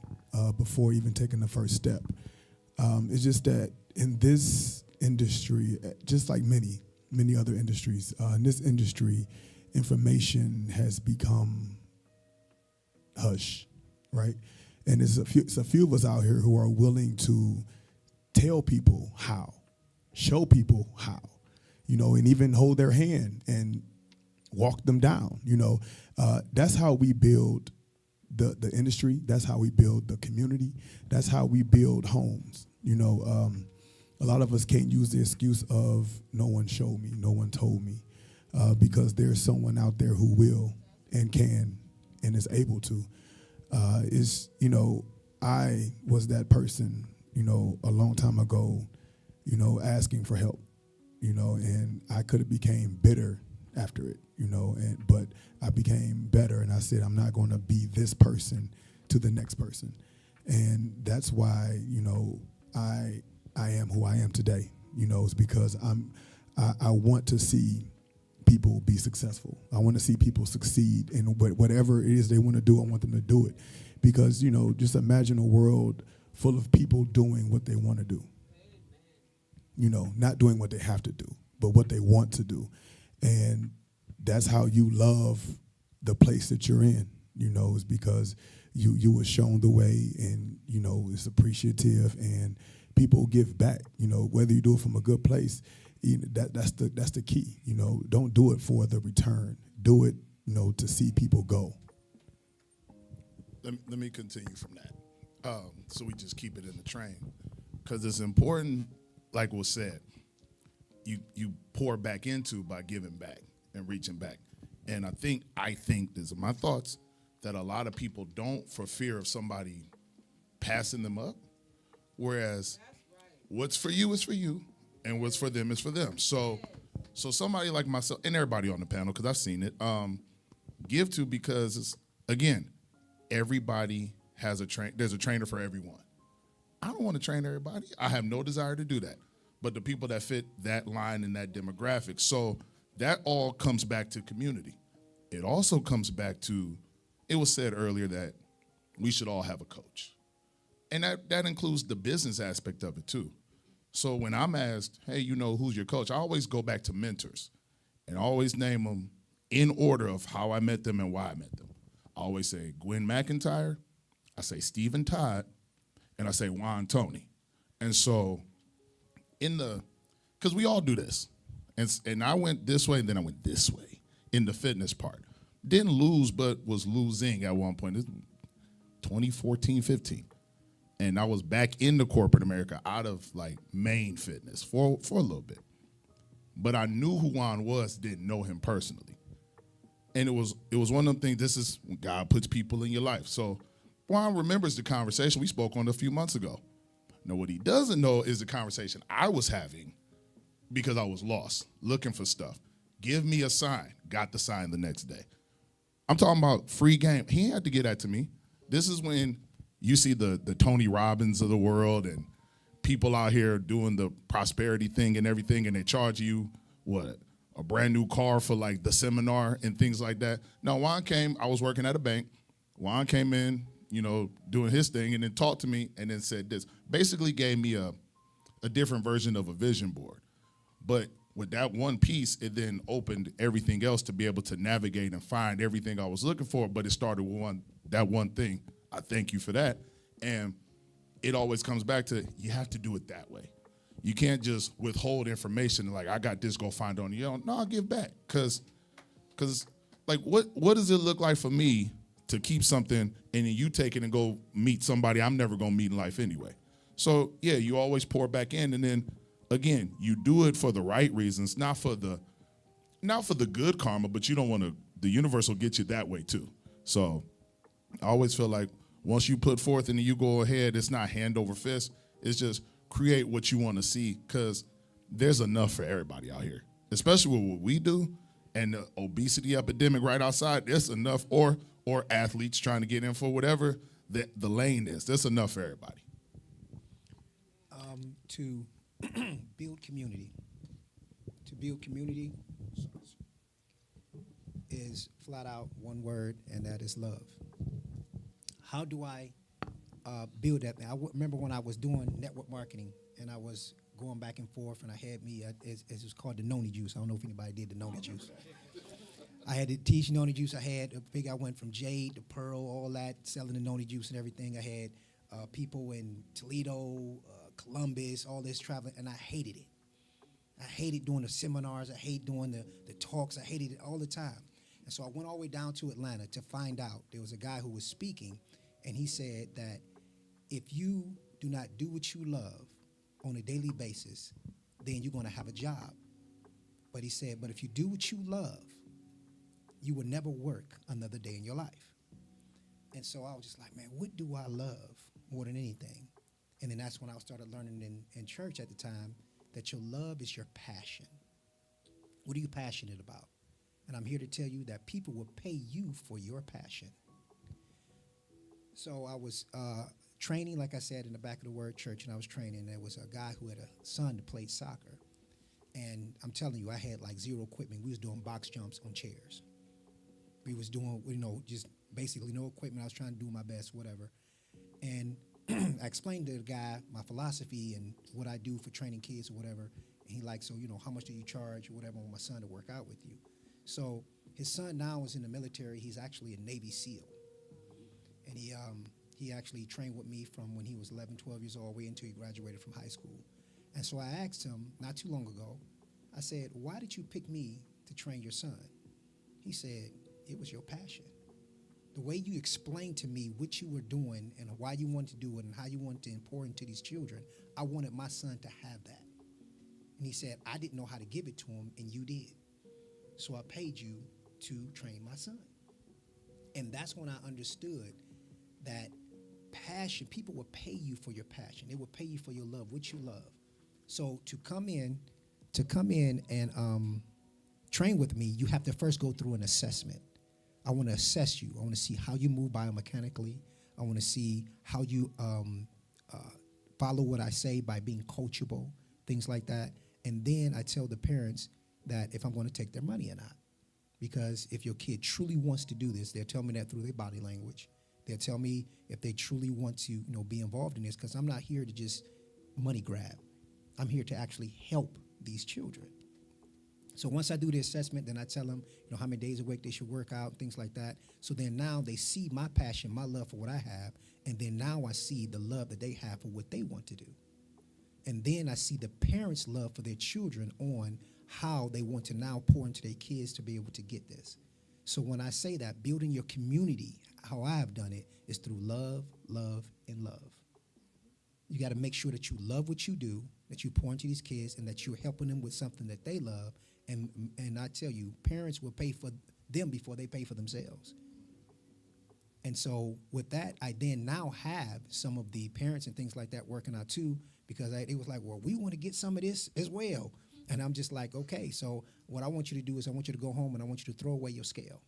before even taking the first step. It's just that in this industry, just like many other industries, in this industry, information has become hush, right? And it's a few of us out here who are willing to tell people how, show people how, and even hold their hand and walk them down. That's how we build the industry. That's how we build the community. That's how we build homes. A lot of us can't use the excuse of no one showed me, no one told me, because there's someone out there who will and can and is able to. I was that person, a long time ago, asking for help, and I could have became bitter after it, but I became better, and I said, I'm not going to be this person to the next person. And that's why, I am who I am today, it's because I want to see people be successful. I want to see people succeed in whatever it is they want to do. I want them to do it, because, just imagine a world full of people doing what they want to do, not doing what they have to do, but what they want to do. And that's how you love the place that you're in, is because you were shown the way, and, it's appreciative, and people give back, whether you do it from a good place. That's the key. Don't do it for the return. Do it, to see people go. Let me continue from that. So we just keep it in the train because it's important, like was said, you pour back into by giving back and reaching back. And I think these are my thoughts, that a lot of people don't for fear of somebody passing them up, whereas what's for you is for you, and what's for them is for them. So somebody like myself and everybody on the panel, because I've seen it, give to, because it's, again, everybody has there's a trainer for everyone. I don't want to train everybody. I have no desire to do that. But the people that fit that line and that demographic. So that all comes back to community. It also comes back to, it was said earlier that we should all have a coach. And that includes the business aspect of it too. So when I'm asked, hey, who's your coach? I always go back to mentors and I always name them in order of how I met them and why I met them. I always say Gwen McIntyre, I say Stephen Todd, and I say Juan Tony. And so because we all do this. And I went this way, and then I went this way in the fitness part. Didn't lose, but was losing at one point. 2014, 15. And I was back into corporate America out of like main fitness for a little bit. But I knew who Juan was, didn't know him personally. And it was one of them things, this is when God puts people in your life. So Juan remembers the conversation we spoke on a few months ago. Now, what he doesn't know is the conversation I was having because I was lost, looking for stuff. Give me a sign. Got the sign the next day. I'm talking about free game. He had to get that to me. This is when you see the Tony Robbins of the world and people out here doing the prosperity thing and everything, and they charge you, a brand new car for like the seminar and things like that. Now, Juan came, I was working at a bank. Juan came in, doing his thing, and then talked to me and then said this. Basically gave me a different version of a vision board. But with that one piece, it then opened everything else to be able to navigate and find everything I was looking for. But it started with that one thing. I thank you for that. And it always comes back to, you have to do it that way. You can't just withhold information like, I got this, go find it on your own. No, I'll give back. Because like, what does it look like for me to keep something and then you take it and go meet somebody I'm never going to meet in life anyway? So, yeah, you always pour back in, and then, again, you do it for the right reasons, not for the good karma, but you don't want to, the universe will get you that way too. So I always feel like once you put forth and then you go ahead, it's not hand over fist. It's just create what you want to see, because there's enough for everybody out here, especially with what we do and the obesity epidemic right outside. There's enough, or athletes trying to get in for whatever the lane is. There's enough for everybody. To build community. To build community is flat out one word, and that is love. How do I build that? I remember when I was doing network marketing, and I was going back and forth, and I had it was called the Noni juice. I don't know if anybody did the Noni juice. I had to teach Noni juice. I went from jade to pearl, all that, selling the Noni juice and everything. I had people in Toledo, Columbus, all this traveling, and I hated it. I hated doing the seminars. I hate doing the talks. I hated it all the time. And so I went all the way down to Atlanta to find out. There was a guy who was speaking, and he said that if you do not do what you love on a daily basis, then you're going to have a job. But he said, but if you do what you love, you will never work another day in your life. And so I was just like, man, what do I love more than anything? And then that's when I started learning in church at the time that your love is your passion. What are you passionate about? And I'm here to tell you that people will pay you for your passion. So I was training, like I said, in the back of the Word Church, and I was training. There was a guy who had a son that played soccer. And I'm telling you, I had like zero equipment. We was doing box jumps on chairs. We was doing, just basically no equipment. I was trying to do my best, whatever. And I explained to the guy my philosophy and what I do for training kids or whatever. And he like, so, how much do you charge or whatever on my son to work out with you? So his son now is in the military. He's actually a Navy SEAL. And he actually trained with me from when he was 11, 12 years old, all the way until he graduated from high school. And so I asked him not too long ago, I said, why did you pick me to train your son? He said, it was your passion. the way you explained to me what you were doing and why you wanted to do it and how you wanted to pour into these children, I wanted my son to have that. And he said, I didn't know how to give it to him, and you did. So I paid you to train my son. And that's when I understood that passion, people will pay you for your passion. They will pay you for your love, what you love. So to come in and train with me, you have to first go through an assessment. I want to assess you. I want to see how you move biomechanically. I want to see how you follow what I say by being coachable, things like that. And then I tell the parents that if I'm going to take their money or not. Because if your kid truly wants to do this, they'll tell me that through their body language. They'll tell me if they truly want to, be involved in this, because I'm not here to just money grab. I'm here to actually help these children. So once I do the assessment, then I tell them, how many days a week they should work out, things like that. So then now they see my passion, my love for what I have, and then now I see the love that they have for what they want to do. And then I see the parents' love for their children on how they want to now pour into their kids to be able to get this. So when I say that, building your community, how I have done it, is through love, love, and love. You got to make sure that you love what you do, that you pour into these kids, and that you're helping them with something that they love. And I tell you, parents will pay for them before they pay for themselves. And so with that, I then now have some of the parents and things like that working out too, because it was like, well, we want to get some of this as well. And I'm just like, okay, so what I want you to do is I want you to go home and I want you to throw away your scale.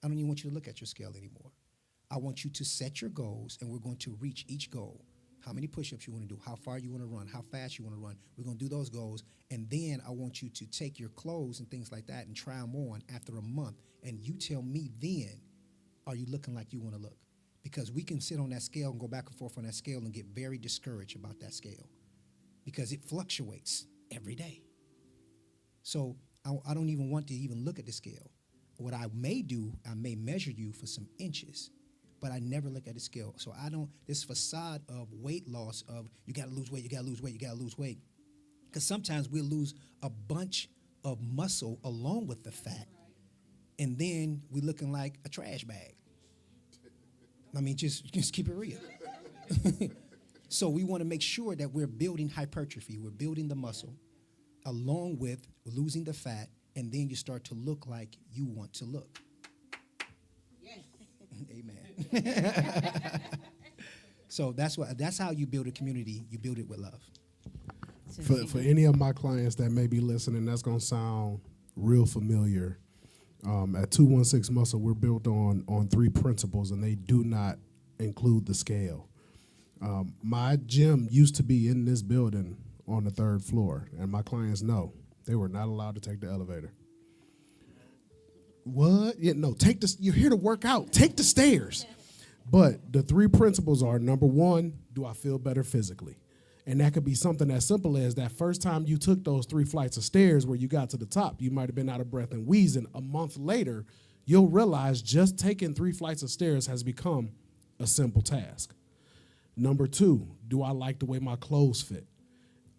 I don't even want you to look at your scale anymore. I want you to set your goals, and we're going to reach each goal. How many push-ups you want to do, how far you want to run, how fast you want to run. We're going to do those goals, and then I want you to take your clothes and things like that and try them on after a month, and you tell me then, are you looking like you want to look? Because we can sit on that scale and go back and forth on that scale and get very discouraged about that scale because it fluctuates every day. So I don't even want to even look at the scale. What I may do, I may measure you for some inches, but I never look at the scale. So I don't, this facade of weight loss of you got to lose weight, you got to lose weight, you got to lose weight. Because sometimes we'll lose a bunch of muscle along with the fat, and then we're looking like a trash bag. I mean, just keep it real. So we want to make sure that we're building hypertrophy, we're building the muscle, along with losing the fat, and then you start to look like you want to look. Yes. Amen. So that's how you build a community. You build it with love. For any of my clients that may be listening, that's going to sound real familiar. At 216 Muscle, we're built on 3 principles, and they do not include the scale. My gym used to be in this building on the 3rd floor, and my clients know they were not allowed to take the elevator. What? Yeah, no, you're here to work out. Take the stairs. But the 3 principles are, number 1, do I feel better physically? And that could be something as simple as that first time you took those 3 flights of stairs where you got to the top, you might have been out of breath and wheezing. A month later, you'll realize just taking 3 flights of stairs has become a simple task. Number 2, do I like the way my clothes fit?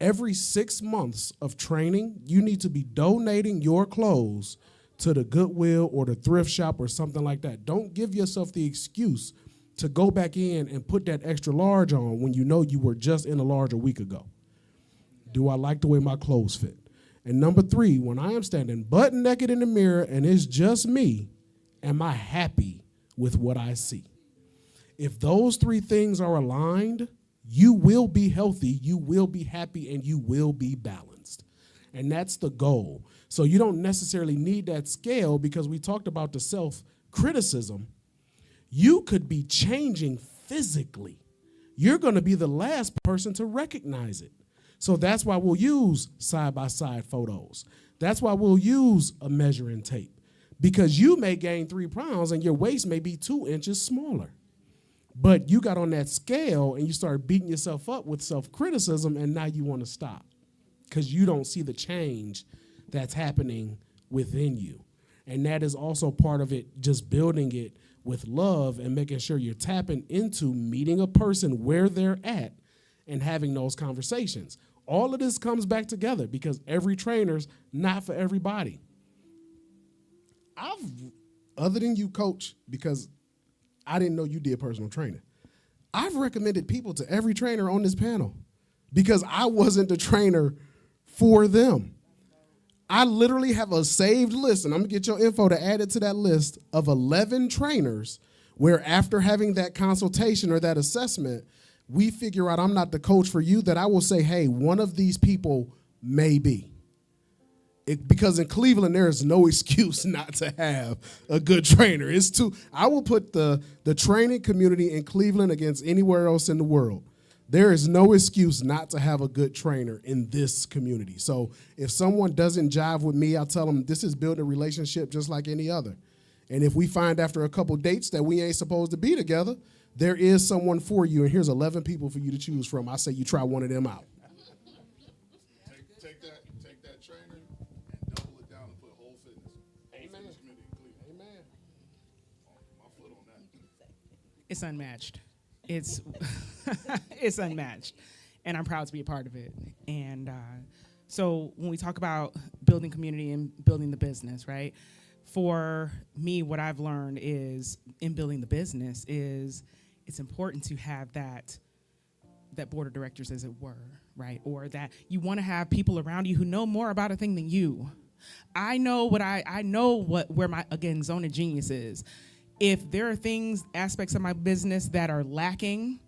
Every 6 months of training, you need to be donating your clothes to the Goodwill or the thrift shop or something like that. Don't give yourself the excuse to go back in and put that extra large on when you know you were just in a large a week ago. Do I like the way my clothes fit? And number 3, when I am standing butt naked in the mirror and it's just me, am I happy with what I see? If those 3 things are aligned, you will be healthy, you will be happy, and you will be balanced. And that's the goal. So you don't necessarily need that scale because we talked about the self-criticism. You could be changing physically. You're going to be the last person to recognize it. So that's why we'll use side-by-side photos. That's why we'll use a measuring tape, because you may gain 3 pounds and your waist may be 2 inches smaller. But you got on that scale and you started beating yourself up with self-criticism, and now you want to stop because you don't see the change that's happening within you. And that is also part of it, just building it with love and making sure you're tapping into meeting a person where they're at and having those conversations. All of this comes back together because every trainer's not for everybody. other than you, Coach, because I didn't know you did personal training. I've recommended people to every trainer on this panel because I wasn't the trainer for them. I literally have a saved list, and I'm going to get your info to add it to that list of 11 trainers where after having that consultation or that assessment, we figure out I'm not the coach for you, that I will say, hey, one of these people may be. Because in Cleveland, there is no excuse not to have a good trainer. I will put the training community in Cleveland against anywhere else in the world. There is no excuse not to have a good trainer in this community. So if someone doesn't jive with me, I'll tell them this is building a relationship just like any other. And if we find after a couple dates that we ain't supposed to be together, there is someone for you. And here's 11 people for you to choose from. I say you try one of them out. Take that trainer and double it down and put whole fitness. Amen. Amen. My foot on that. It's unmatched. It's it's unmatched, and I'm proud to be a part of it. And so when we talk about building community and building the business, right? For me, what I've learned is in building the business is it's important to have that board of directors, as it were, right? Or that you want to have people around you who know more about a thing than you. I know where my, again, zone of genius is. If there are aspects of my business that are lacking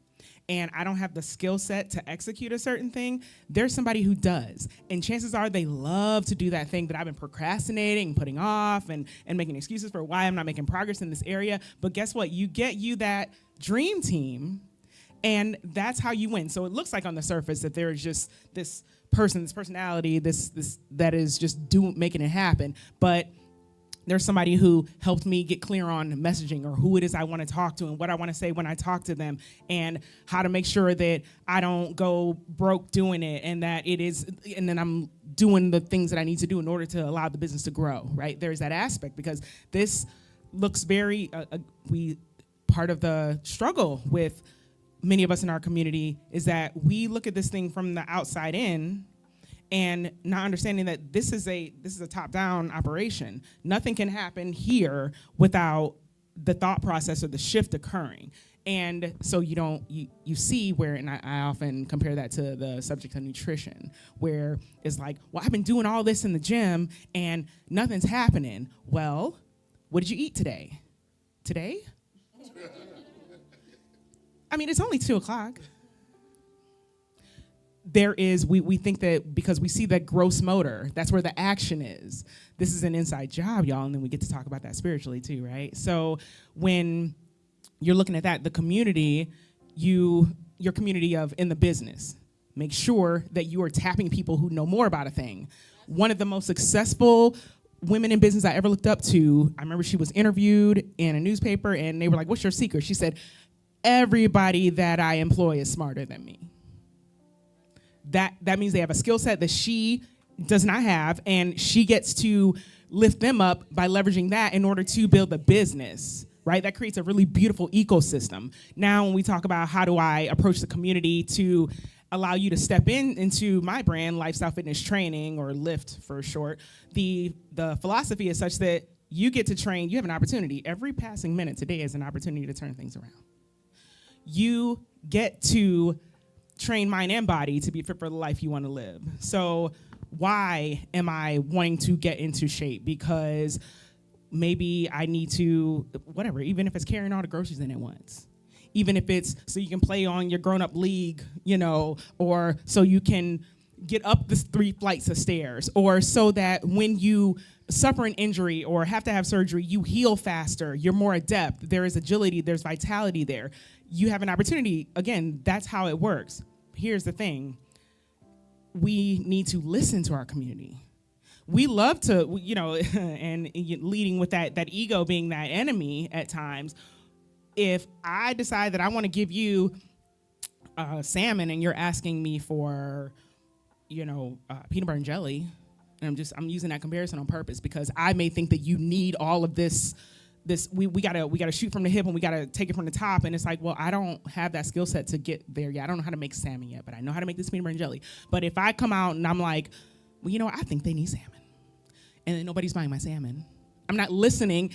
and I don't have the skill set to execute a certain thing, there's somebody who does. And chances are they love to do that thing that I've been procrastinating and putting off and making excuses for why I'm not making progress in this area. But guess what? You get that dream team, and that's how you win. So it looks like on the surface that there is just this person, this personality, this that is just making it happen. But there's somebody who helped me get clear on messaging or who it is I want to talk to and what I want to say when I talk to them and how to make sure that I don't go broke doing it and that it is, and then I'm doing the things that I need to do in order to allow the business to grow, right? There's that aspect because this looks very, part of the struggle with many of us in our community is that we look at this thing from the outside in and not understanding that this is a top-down operation. Nothing can happen here without the thought process or the shift occurring. And so you see where, and I often compare that to the subject of nutrition, where it's like, well, I've been doing all this in the gym and nothing's happening. Well, what did you eat today? Today? I mean, it's only 2:00. We think that because we see that gross motor, that's where the action is. This is an inside job, y'all, and then we get to talk about that spiritually too, right? So when you're looking at that, the community, your community in the business, make sure that you are tapping people who know more about a thing. One of the most successful women in business I ever looked up to, I remember she was interviewed in a newspaper and they were like, what's your secret? She said, everybody that I employ is smarter than me. That means they have a skill set that she does not have, and she gets to lift them up by leveraging that in order to build a business, right? That creates a really beautiful ecosystem. Now, when we talk about how do I approach the community to allow you to step into my brand, Lifestyle Fitness Training, or LIFT for short, the philosophy is such that you get to train, you have an opportunity. Every passing minute today is an opportunity to turn things around. You get to train mind and body to be fit for the life you want to live. So why am I wanting to get into shape? Because maybe I need to, whatever, even if it's carrying all the groceries in at once. Even if it's so you can play on your grown-up league, or so you can get up the 3 flights of stairs, or so that when you suffer an injury or have to have surgery, you heal faster, you're more adept, there is agility, there's vitality there. You have an opportunity. Again, that's how it works. Here's the thing. We need to listen to our community. We love to, and leading with that ego being that enemy at times. If I decide that I want to give you salmon and you're asking me for, peanut butter and jelly, and I'm using that comparison on purpose because I may think that you need all of this we gotta shoot from the hip and we gotta take it from the top, and it's like, well, I don't have that skill set to get there yet. I don't know how to make salmon yet, but I know how to make this peanut butter and jelly. But if I come out and I'm like, well, I think they need salmon, and then nobody's buying my salmon, I'm not listening.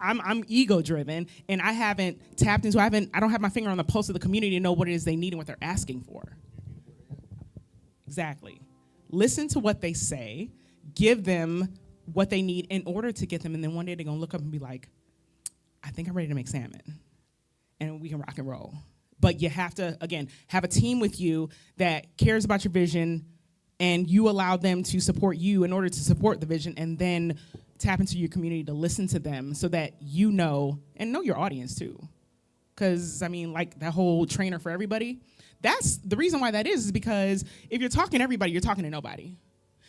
I'm ego driven, and I haven't tapped into. I don't have my finger on the pulse of the community to know what it is they need and what they're asking for. Exactly. Listen to what they say. Give them what they need in order to get them, and then one day they're gonna look up and be like, I think I'm ready to make salmon, and we can rock and roll. But you have to, again, have a team with you that cares about your vision, and you allow them to support you in order to support the vision, and then tap into your community to listen to them so that you know, and know your audience too. Because, I mean, like that whole trainer for everybody, that's the reason why that is because if you're talking to everybody, you're talking to nobody.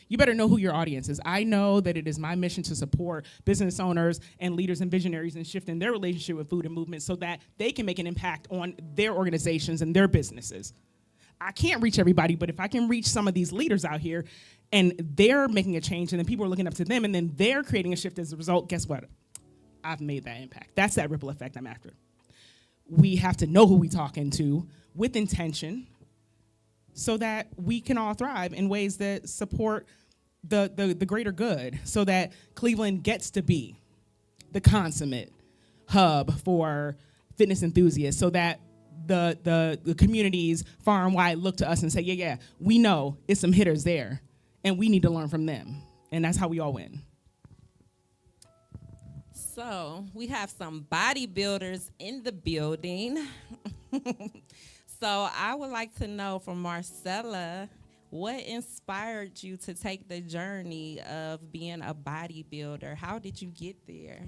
You better know who your audience is. I know that it is my mission to support business owners and leaders and visionaries in shifting their relationship with food and movement so that they can make an impact on their organizations and their businesses. I can't reach everybody, but if I can reach some of these leaders out here and they're making a change and then people are looking up to them and then they're creating a shift as a result, guess what? I've made that impact. That's that ripple effect I'm after. We have to know who we're talking to with intention so that we can all thrive in ways that support the greater good so that Cleveland gets to be the consummate hub for fitness enthusiasts so that the communities far and wide look to us and say, yeah, we know it's some hitters there and we need to learn from them. And that's how we all win. So we have some bodybuilders in the building. So I would like to know from Marcella, what inspired you to take the journey of being a bodybuilder? How did you get there?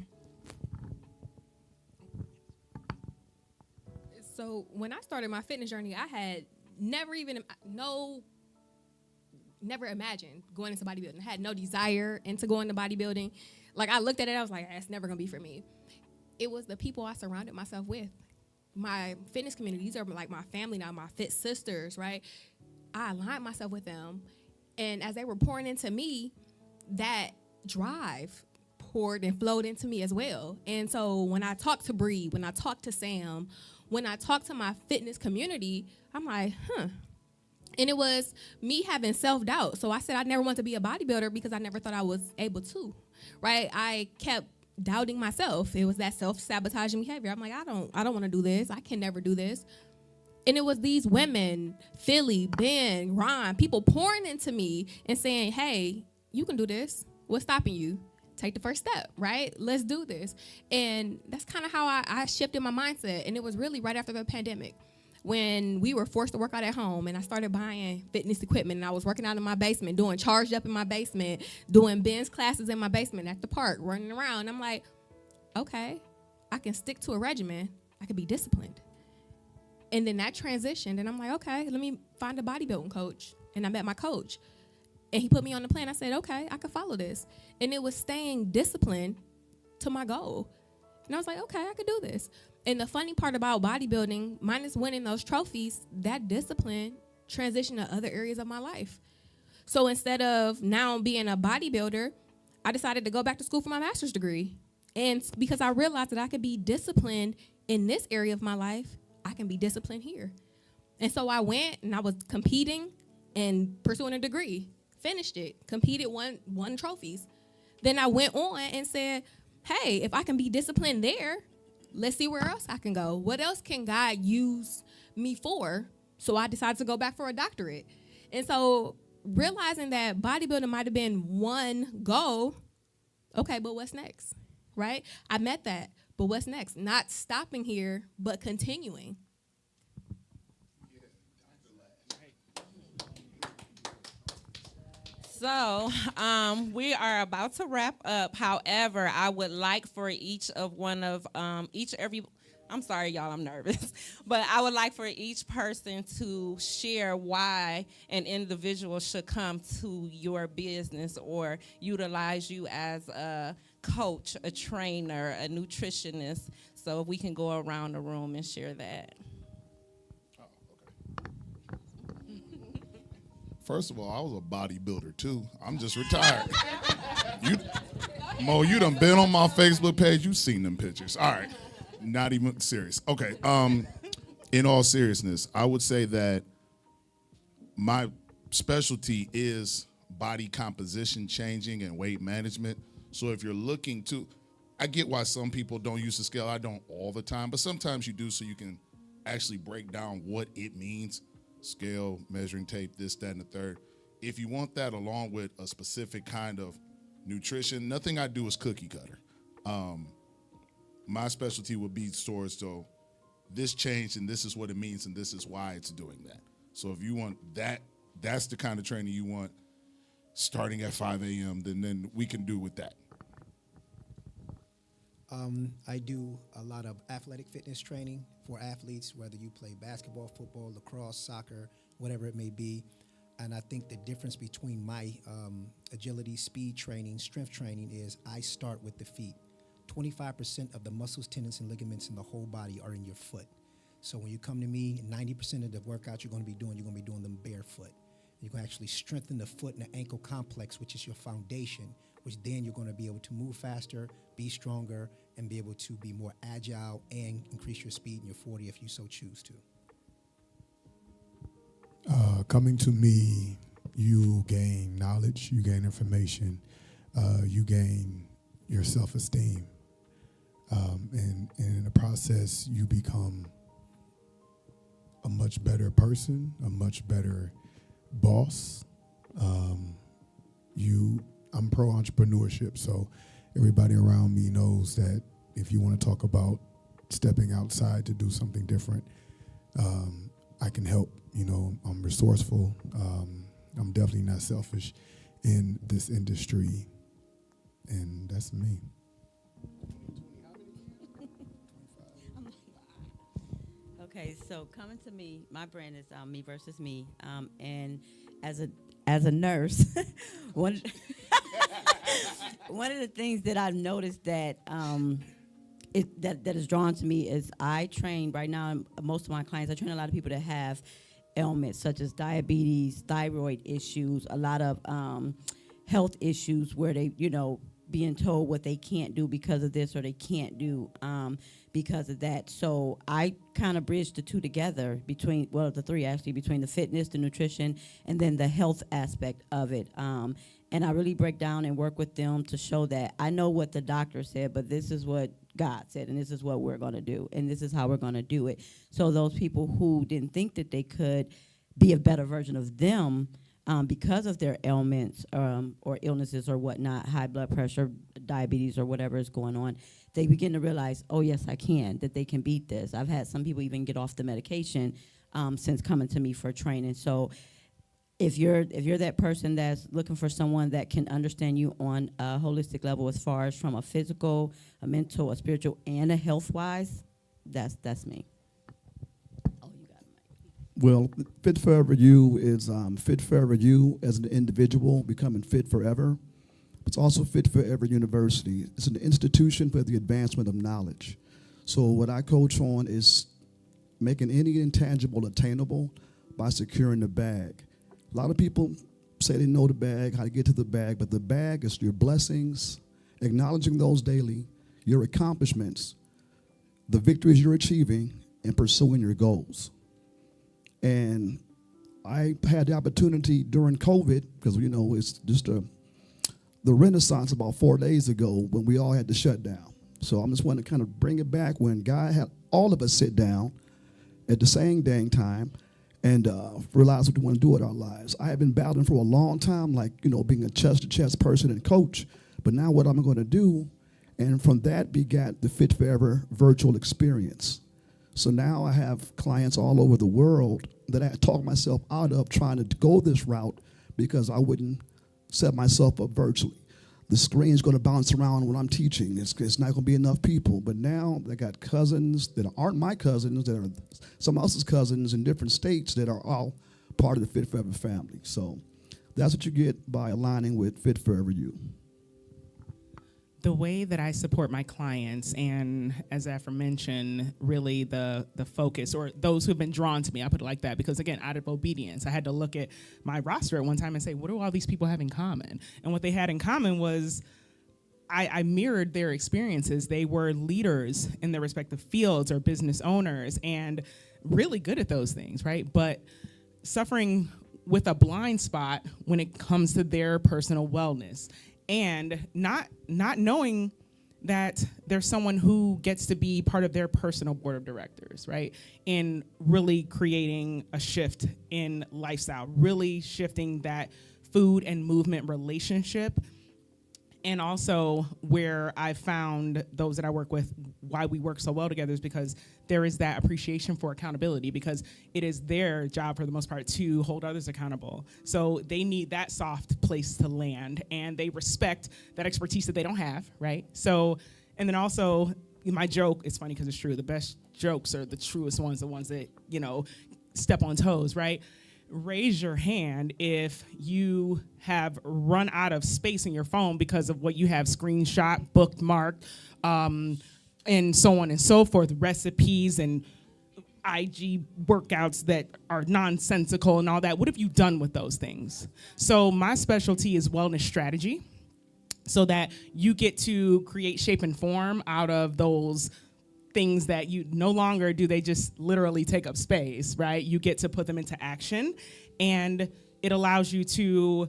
So when I started my fitness journey, I had never imagined going into bodybuilding. I had no desire into going to bodybuilding. Like I looked at it, I was like, that's never gonna be for me. It was the people I surrounded myself with. My fitness community, these are like my family now, my fit sisters, right? I aligned myself with them. And as they were pouring into me, that drive poured and flowed into me as well. And so when I talk to Bree, when I talk to Sam, when I talk to my fitness community, I'm like, And it was me having self-doubt. So I said I never wanted to be a bodybuilder because I never thought I was able to, right? I kept doubting myself. It was that self-sabotaging behavior. I'm like, I don't want to do this. I can never do this. And it was these women, Philly, Ben, Ron, people pouring into me and saying, hey, you can do this. What's stopping you? Take the first step, right? Let's do this. And that's kind of how I shifted my mindset. And it was really right after the pandemic when we were forced to work out at home and I started buying fitness equipment and I was working out in my basement, doing charged up in my basement, doing Ben's classes in my basement at the park, running around. And I'm like, okay, I can stick to a regimen. I can be disciplined. And then that transitioned and I'm like, okay, let me find a bodybuilding coach. And I met my coach and he put me on the plan. I said, okay, I can follow this. And it was staying disciplined to my goal. And I was like, okay, I could do this. And the funny part about bodybuilding, minus winning those trophies, that discipline transitioned to other areas of my life. So instead of now being a bodybuilder, I decided to go back to school for my master's degree. And because I realized that I could be disciplined in this area of my life, I can be disciplined here. And so I went and I was competing and pursuing a degree, finished it, competed, won trophies. Then I went on and said, hey, if I can be disciplined there, let's see where else I can go. What else can God use me for? So I decided to go back for a doctorate. And so realizing that bodybuilding might have been one goal, okay, but what's next, right? I met that, but what's next? Not stopping here, but continuing. So we are about to wrap up. However, I would like for I'm sorry, y'all, I'm nervous. But I would like for each person to share why an individual should come to your business or utilize you as a coach, a trainer, a nutritionist. So we can go around the room and share that. First of all, I was a bodybuilder too. I'm just retired. Mo, you done been on my Facebook page. You seen them pictures. All right. Not even serious. Okay. In all seriousness, I would say that my specialty is body composition changing and weight management. So if you're looking to, I get why some people don't use the scale. I don't all the time, but sometimes you do, so you can actually break down what it means. Scale, measuring tape, this, that, and the third. If you want that along with a specific kind of nutrition, nothing I do is cookie cutter. My specialty would be towards, so this changed and this is what it means and this is why it's doing that. So if you want that, that's the kind of training you want starting at 5 a.m., then we can do with that. I do a lot of athletic fitness training for athletes, whether you play basketball, football, lacrosse, soccer, whatever it may be. And I think the difference between my agility, speed training, strength training is I start with the feet. 25% of the muscles, tendons, and ligaments in the whole body are in your foot. So when you come to me, 90% of the workouts you're going to be doing them barefoot. You're going to actually strengthen the foot and the ankle complex, which is your foundation, which then you're going to be able to move faster, be stronger, and be able to be more agile and increase your speed in your 40 if you so choose to. Coming to me, you gain knowledge, you gain information, you gain your self-esteem. And in the process, you become a much better person, a much better boss. I'm pro-entrepreneurship, so everybody around me knows that if you want to talk about stepping outside to do something different, I can help. I'm resourceful. I'm definitely not selfish in this industry, and that's me. Okay, so coming to me, my brand is Me Versus Me, and as a nurse, one of the things that I've noticed that that is drawn to me is I train right now. Most of my clients, I train a lot of people that have ailments such as diabetes, thyroid issues, a lot of health issues where they, being told what they can't do because of this or they can't do because of that. So I kind of bridge the two together the three actually, between the fitness, the nutrition, and then the health aspect of it. And I really break down and work with them to show that I know what the doctor said, but this is what God said, and this is what we're going to do, and this is how we're going to do it. So those people who didn't think that they could be a better version of them because of their ailments or illnesses or whatnot, high blood pressure, diabetes, or whatever is going on, they begin to realize, oh, yes, I can, that they can beat this. I've had some people even get off the medication since coming to me for training. So if you're that person that's looking for someone that can understand you on a holistic level as far as from a physical, a mental, a spiritual, and a health-wise, that's me. Oh, you got it, Mike. Well, Fit Forever You is Fit Forever You as an individual, becoming fit forever. It's also Fit Forever University. It's an institution for the advancement of knowledge. So what I coach on is making any intangible attainable by securing the bag. A lot of people say they know the bag, how to get to the bag, but the bag is your blessings, acknowledging those daily, your accomplishments, the victories you're achieving, and pursuing your goals. And I had the opportunity during COVID, because, it's just the renaissance about 4 days ago when we all had to shut down. So I'm just want to kind of bring it back when God had all of us sit down at the same dang time and realize what we want to do with our lives. I have been battling for a long time, being a chest-to-chest person and coach, but now what I'm going to do, and from that begat the Fit Forever virtual experience. So now I have clients all over the world that I talk myself out of trying to go this route because I wouldn't set myself up virtually. The screen's going to bounce around when I'm teaching. It's not going to be enough people. But now I got cousins that aren't my cousins, that are someone else's cousins in different states that are all part of the Fit Forever family. So that's what you get by aligning with Fit Forever You. The way that I support my clients, and as aforementioned, really the focus, or those who have been drawn to me, I put it like that, because again, out of obedience, I had to look at my roster at one time and say, what do all these people have in common? And what they had in common was I mirrored their experiences. They were leaders in their respective fields or business owners and really good at those things, right? But suffering with a blind spot when it comes to their personal wellness. And not knowing that there's someone who gets to be part of their personal board of directors, right? In really creating a shift in lifestyle, really shifting that food and movement relationship. And also where I found those that I work with, why we work so well together is because there is that appreciation for accountability, because it is their job for the most part to hold others accountable. So they need that soft place to land, and they respect that expertise that they don't have, right? So, and then also my joke, it's funny because it's true, the best jokes are the truest ones, the ones that, you know, step on toes, right? Raise your hand if you have run out of space in your phone because of what you have screenshot, bookmarked, and so on and so forth, recipes and IG workouts that are nonsensical and all that. What have you done with those things? So my specialty is wellness strategy, so that you get to create shape and form out of those things that you no longer do they just literally take up space, right? You get to put them into action, and it allows you to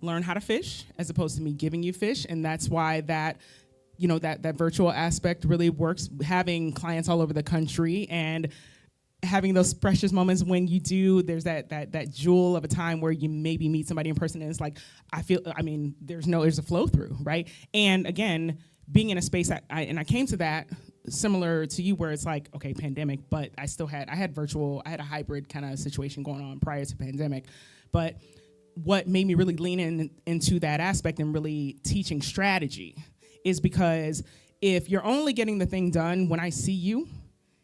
learn how to fish as opposed to me giving you fish. And that's why that, you know, that virtual aspect really works, having clients all over the country and having those precious moments when you do, there's that jewel of a time where you maybe meet somebody in person and it's like, there's a flow through, right? And again, being in a space, I came to that similar to you where it's like, okay, pandemic, but I had a hybrid kind of situation going on prior to pandemic. But what made me really lean into that aspect and really teaching strategy is because if you're only getting the thing done when I see you,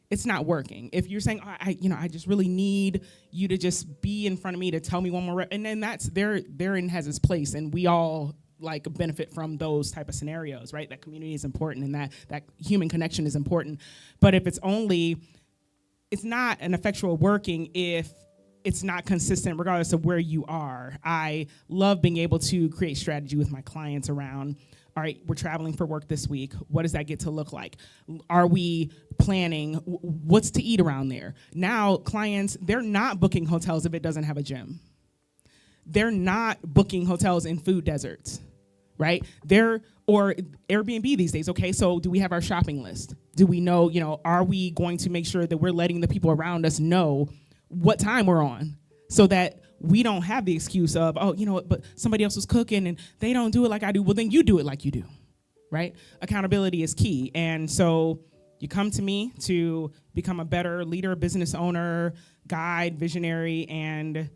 it's not working. If you're saying, I just really need you to just be in front of me to tell me one more rep, and then that's therein has its place, and we all like benefit from those type of scenarios, right? That community is important, and that human connection is important. But if it's not an effectual working if it's not consistent, regardless of where you are. I love being able to create strategy with my clients around, all right, we're traveling for work this week. What does that get to look like? Are we planning what's to eat around there? Now, clients, they're not booking hotels if it doesn't have a gym. They're not booking hotels in food deserts, right? Or Airbnb these days, okay, so do we have our shopping list? Do we know, are we going to make sure that we're letting the people around us know what time we're on so that we don't have the excuse of, but somebody else was cooking and they don't do it like I do. Well, then you do it like you do, right? Accountability is key. And so you come to me to become a better leader, business owner, guide, visionary, and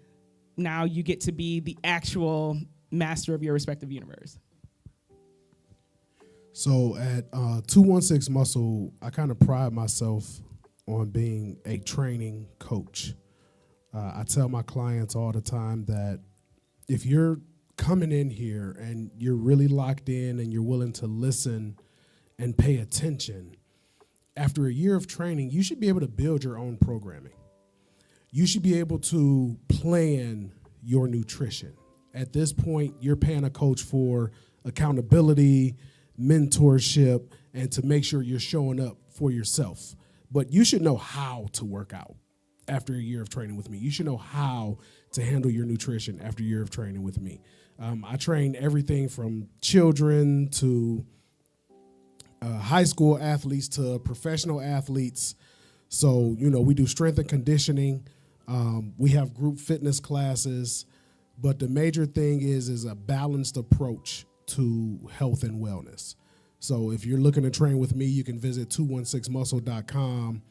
now you get to be the actual master of your respective universe. So at 216 Muscle, I kind of pride myself on being a training coach. I tell my clients all the time that if you're coming in here and you're really locked in and you're willing to listen and pay attention, after a year of training, you should be able to build your own programming. You should be able to plan your nutrition. At this point, you're paying a coach for accountability, mentorship, and to make sure you're showing up for yourself. But you should know how to work out after a year of training with me. You should know how to handle your nutrition after a year of training with me. I train everything from children to high school athletes to professional athletes. So, we do strength and conditioning. We have group fitness classes. But the major thing is a balanced approach to health and wellness. So if you're looking to train with me, you can visit 216muscle.com.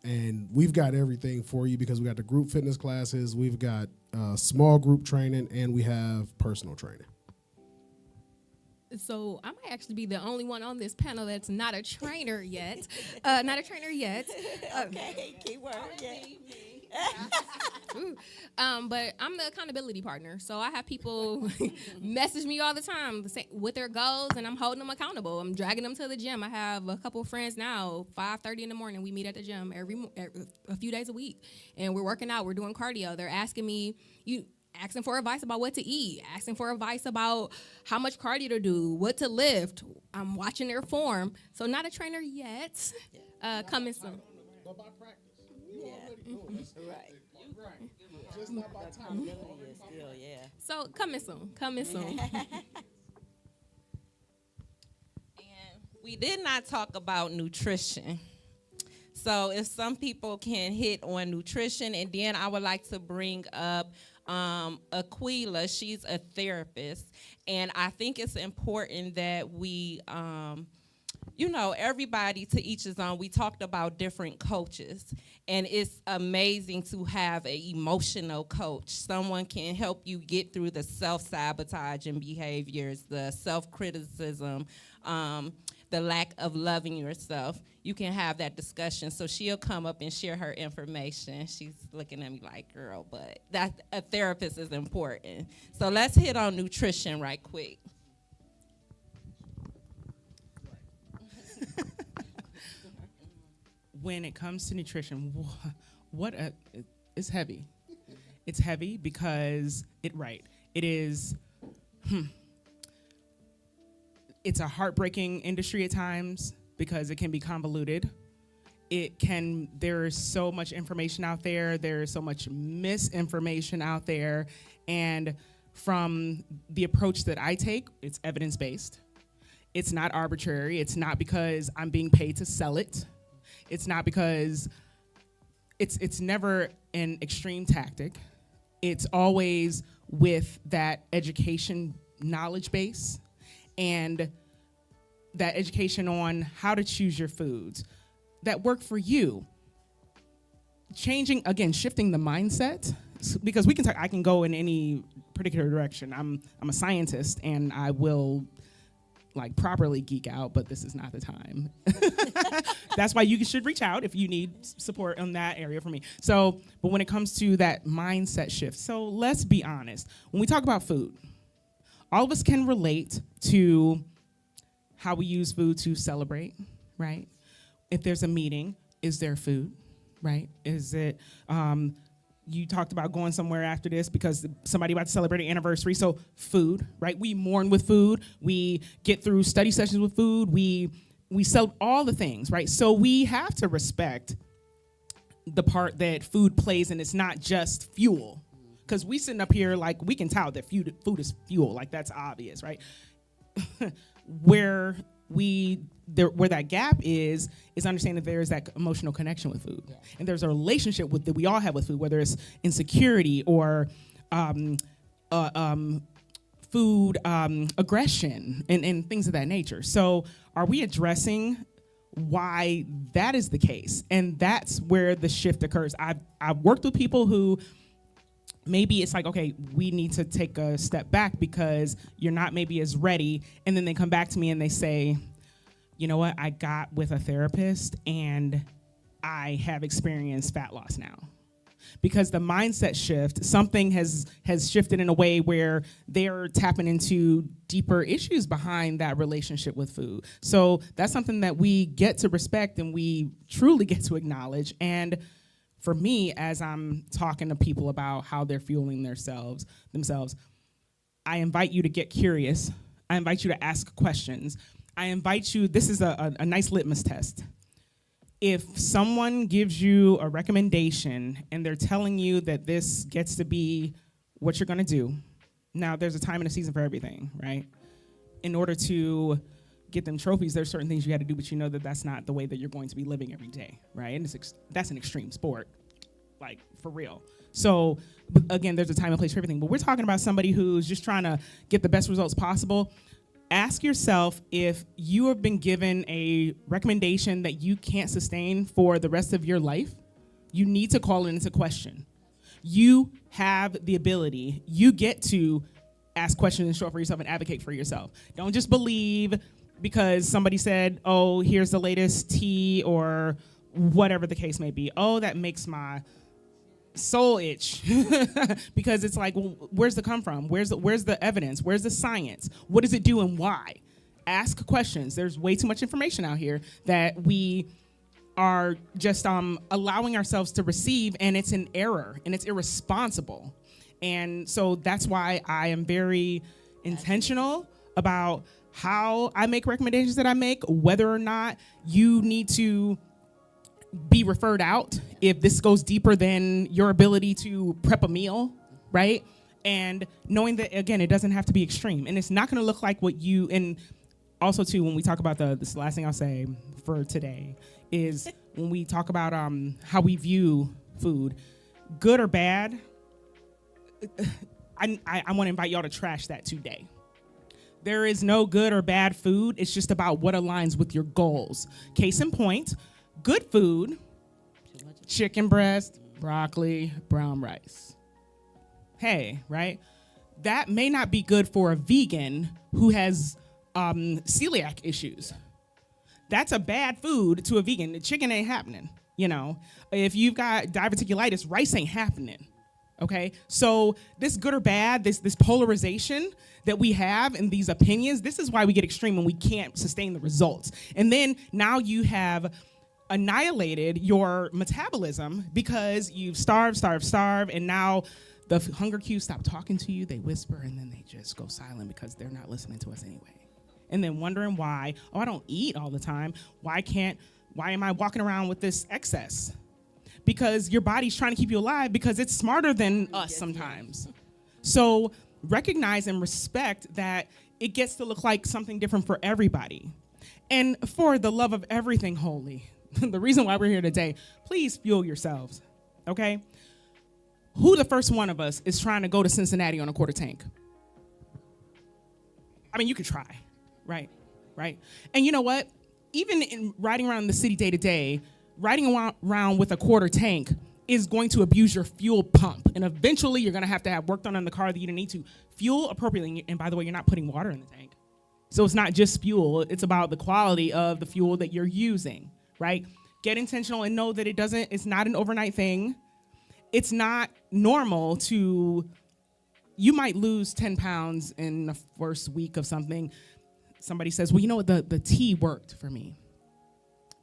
And we've got everything for you because we got the group fitness classes, we've got small group training, and we have personal training. So I might actually be the only one on this panel that's not a trainer yet. Okay, keyword. Yeah. But I'm the accountability partner. So I have people message me all the time with their goals, and I'm holding them accountable. I'm dragging them to the gym. I have a couple of friends now, 5:30 in the morning. We meet at the gym a few days a week, and we're working out. We're doing cardio. They're asking for advice about what to eat, asking for advice about how much cardio to do, what to lift. I'm watching their form. So not a trainer yet. Coming soon. But by practice. Right. Just not by time. Still, yeah. So coming soon. And We did not talk about nutrition. So if some people can hit on nutrition, and then I would like to bring up Aquila. She's a therapist, and I think it's important that we, everybody to each his own. We talked about different coaches, and it's amazing to have an emotional coach. Someone can help you get through the self-sabotaging behaviors, the self-criticism, the lack of loving yourself. You can have that discussion. So she'll come up and share her information. She's looking at me like, girl, but that a therapist is important. So let's hit on nutrition right quick. When it comes to nutrition, it's heavy. It's heavy because it is. It's a heartbreaking industry at times because it can be convoluted. There is so much information out there. There is so much misinformation out there. And from the approach that I take, it's evidence-based. It's not arbitrary. It's not because I'm being paid to sell it. It's not because it's never an extreme tactic. It's always with that education knowledge base and that education on how to choose your foods that work for you. Shifting the mindset, because I can go in any particular direction. I'm a scientist and I will properly geek out, but this is not the time. That's why you should reach out if you need support on that area for me. So, but when it comes to that mindset shift, so let's be honest. When we talk about food, all of us can relate to how we use food to celebrate, right? If there's a meeting, is there food, right? Is it, you talked about going somewhere after this because somebody about to celebrate an anniversary, so food, right? We mourn with food. We get through study sessions with food. We sell all the things, right? So we have to respect the part that food plays, and it's not just fuel. Because we sitting up here we can tout that food is fuel, that's obvious, right? Where that gap is understanding that there is that emotional connection with food. Yeah. And there's a relationship that we all have with food, whether it's insecurity or food aggression and things of that nature. So are we addressing why that is the case? And that's where the shift occurs. I've worked with people who maybe it's okay, we need to take a step back because you're not maybe as ready. And then they come back to me and they say, you know what, I got with a therapist and I have experienced fat loss now. Because the mindset shift, something has shifted in a way where they're tapping into deeper issues behind that relationship with food. So that's something that we get to respect and we truly get to acknowledge. And for me, as I'm talking to people about how they're fueling themselves, I invite you to get curious. I invite you to ask questions. I invite you, this is a nice litmus test. If someone gives you a recommendation and they're telling you that this gets to be what you're gonna do, now there's a time and a season for everything, right? In order to get them trophies, there's certain things you gotta do, but you know that that's not the way that you're going to be living every day, right? And that's an extreme sport, for real. So again, there's a time and place for everything, but we're talking about somebody who's just trying to get the best results possible. Ask yourself if you have been given a recommendation that you can't sustain for the rest of your life, you need to call it into question. You have the ability, you get to ask questions and show up for yourself and advocate for yourself. Don't just believe because somebody said, oh, here's the latest tea or whatever the case may be. Oh, that makes my soul itch. Because it's well, where's the come from? Where's the evidence? Where's the science? What does it do and why? Ask questions. There's way too much information out here that we are just allowing ourselves to receive, and it's an error and it's irresponsible. And so that's why I am very intentional about how I make recommendations that I make, whether or not you need to be referred out if this goes deeper than your ability to prep a meal, right? And knowing that, again, it doesn't have to be extreme. And it's not going to look like what you, and also too, when we talk about this last thing I'll say for today is when we talk about how we view food, good or bad, I want to invite y'all to trash that today. There is no good or bad food. It's just about what aligns with your goals. Case in point, good food, chicken breast, broccoli, brown rice. Hey, right? That may not be good for a vegan who has celiac issues. That's a bad food to a vegan. The chicken ain't happening, you know. If you've got diverticulitis, rice ain't happening, okay? So this good or bad, this polarization that we have in these opinions, this is why we get extreme and we can't sustain the results. And then now you have annihilated your metabolism because you've starved, and now the hunger cues stop talking to you, they whisper, and then they just go silent because they're not listening to us anyway. And then wondering why, I don't eat all the time. Why am I walking around with this excess? Because your body's trying to keep you alive because it's smarter than us sometimes. So recognize and respect that it gets to look like something different for everybody. And for the love of everything holy, the reason why we're here today, please fuel yourselves, okay? Who the first one of us is trying to go to Cincinnati on a quarter tank? I mean, you could try. Right. And you know what? Even in riding around the city day to day, riding around with a quarter tank is going to abuse your fuel pump. And eventually you're going to have work done on the car that you don't need to. Fuel appropriately. And by the way, you're not putting water in the tank. So it's not just fuel. It's about the quality of the fuel that you're using, right? Get intentional and know that it's not an overnight thing. It's not normal you might lose 10 pounds in the first week of something. Somebody says, well, you know what, the tea worked for me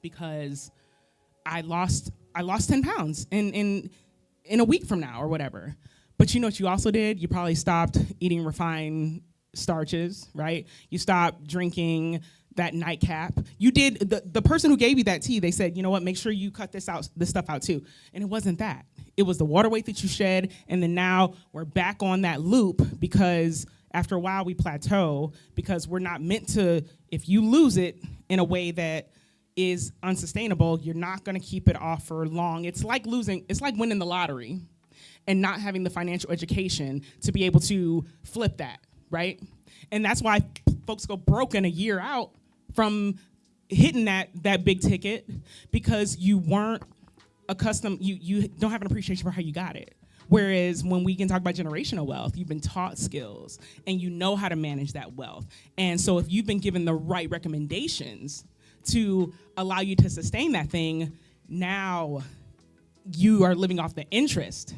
because I lost 10 pounds in a week from now or whatever. But you know what you also did? You probably stopped eating refined starches, right? You stopped drinking that nightcap. You did, the person who gave you that tea, they said, you know what, make sure you cut this stuff out too. And it wasn't that. It was the water weight that you shed, and then now we're back on that loop because after a while we plateau because we're not meant to, if you lose it in a way that is unsustainable, you're not gonna keep it off for long. It's like winning the lottery and not having the financial education to be able to flip that, right? And that's why folks go broke in a year out from hitting that big ticket because you weren't accustomed, you don't have an appreciation for how you got it. Whereas when we can talk about generational wealth, you've been taught skills and you know how to manage that wealth. And so if you've been given the right recommendations to allow you to sustain that thing, now you are living off the interest,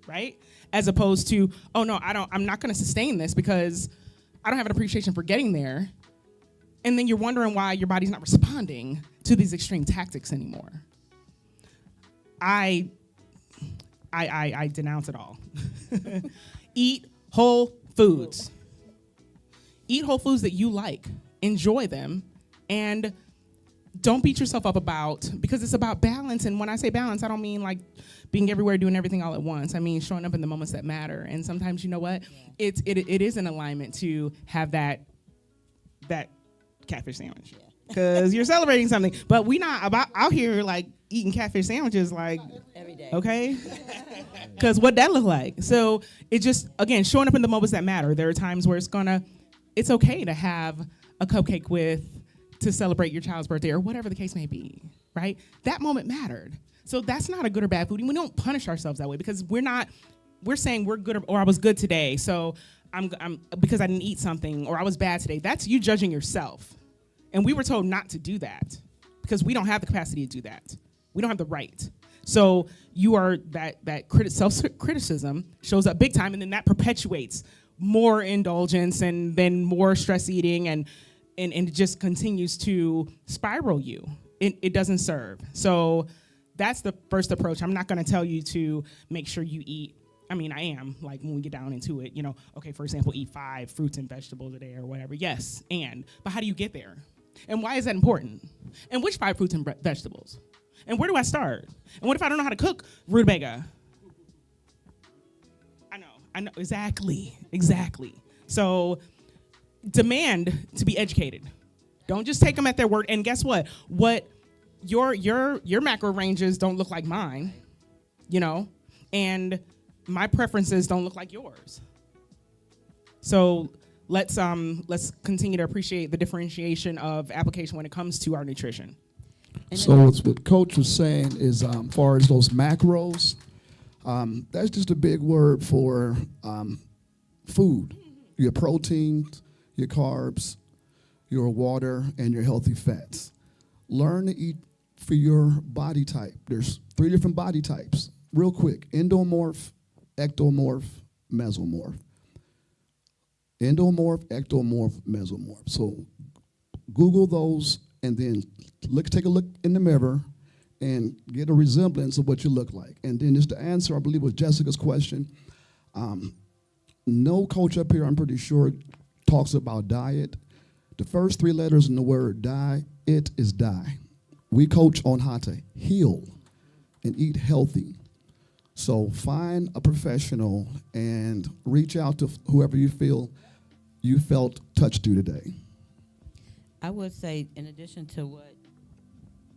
right? As opposed to, oh no, I'm not gonna sustain this because I don't have an appreciation for getting there. And then you're wondering why your body's not responding to these extreme tactics anymore. I denounce it all. Eat whole foods. Eat whole foods that you like. Enjoy them. And don't beat yourself up because it's about balance. And when I say balance, I don't mean like being everywhere, doing everything all at once. I mean showing up in the moments that matter. And sometimes, you know what? Yeah. It is an alignment to have that catfish sandwich. Because you're celebrating something. But we not out here like eating catfish sandwiches like every day. Okay? Because what that look like? So it just, again, showing up in the moments that matter. There are times where it's okay to have a cupcake to celebrate your child's birthday or whatever the case may be, right? That moment mattered. So that's not a good or bad food. We don't punish ourselves that way because we're saying we're good or I was good today. So I'm because I didn't eat something or I was bad today. That's you judging yourself. And we were told not to do that because we don't have the capacity to do that. We don't have the right. So you are self-criticism shows up big time, and then that perpetuates more indulgence and then more stress eating, and it just continues to spiral you. It doesn't serve. So that's the first approach. I'm not going to tell you to make sure you eat. I mean, I am, like, when we get down into it, okay, for example, eat 5 fruits and vegetables a day or whatever. Yes, but how do you get there? And why is that important? And which 5 fruits and vegetables? And where do I start? And what if I don't know how to cook rutabaga? I know, exactly. So demand to be educated. Don't just take them at their word. And guess what? Your macro ranges don't look like mine, and my preferences don't look like yours. So let's continue to appreciate the differentiation of application when it comes to our nutrition. So what Coach was saying is, far as those macros, that's just a big word for food, your proteins, your carbs, your water, and your healthy fats. Learn to eat for your body type. There's 3 different body types. Real quick: endomorph, ectomorph, mesomorph. Endomorph, ectomorph, mesomorph. So Google those and then take a look in the mirror and get a resemblance of what you look like. And then just to answer, I believe, was Jessica's question. No coach up here, I'm pretty sure, talks about diet. The first 3 letters in the word die, it is die. We coach on how to heal and eat healthy. So find a professional and reach out to whoever you feel you felt touched you today. I would say, in addition to what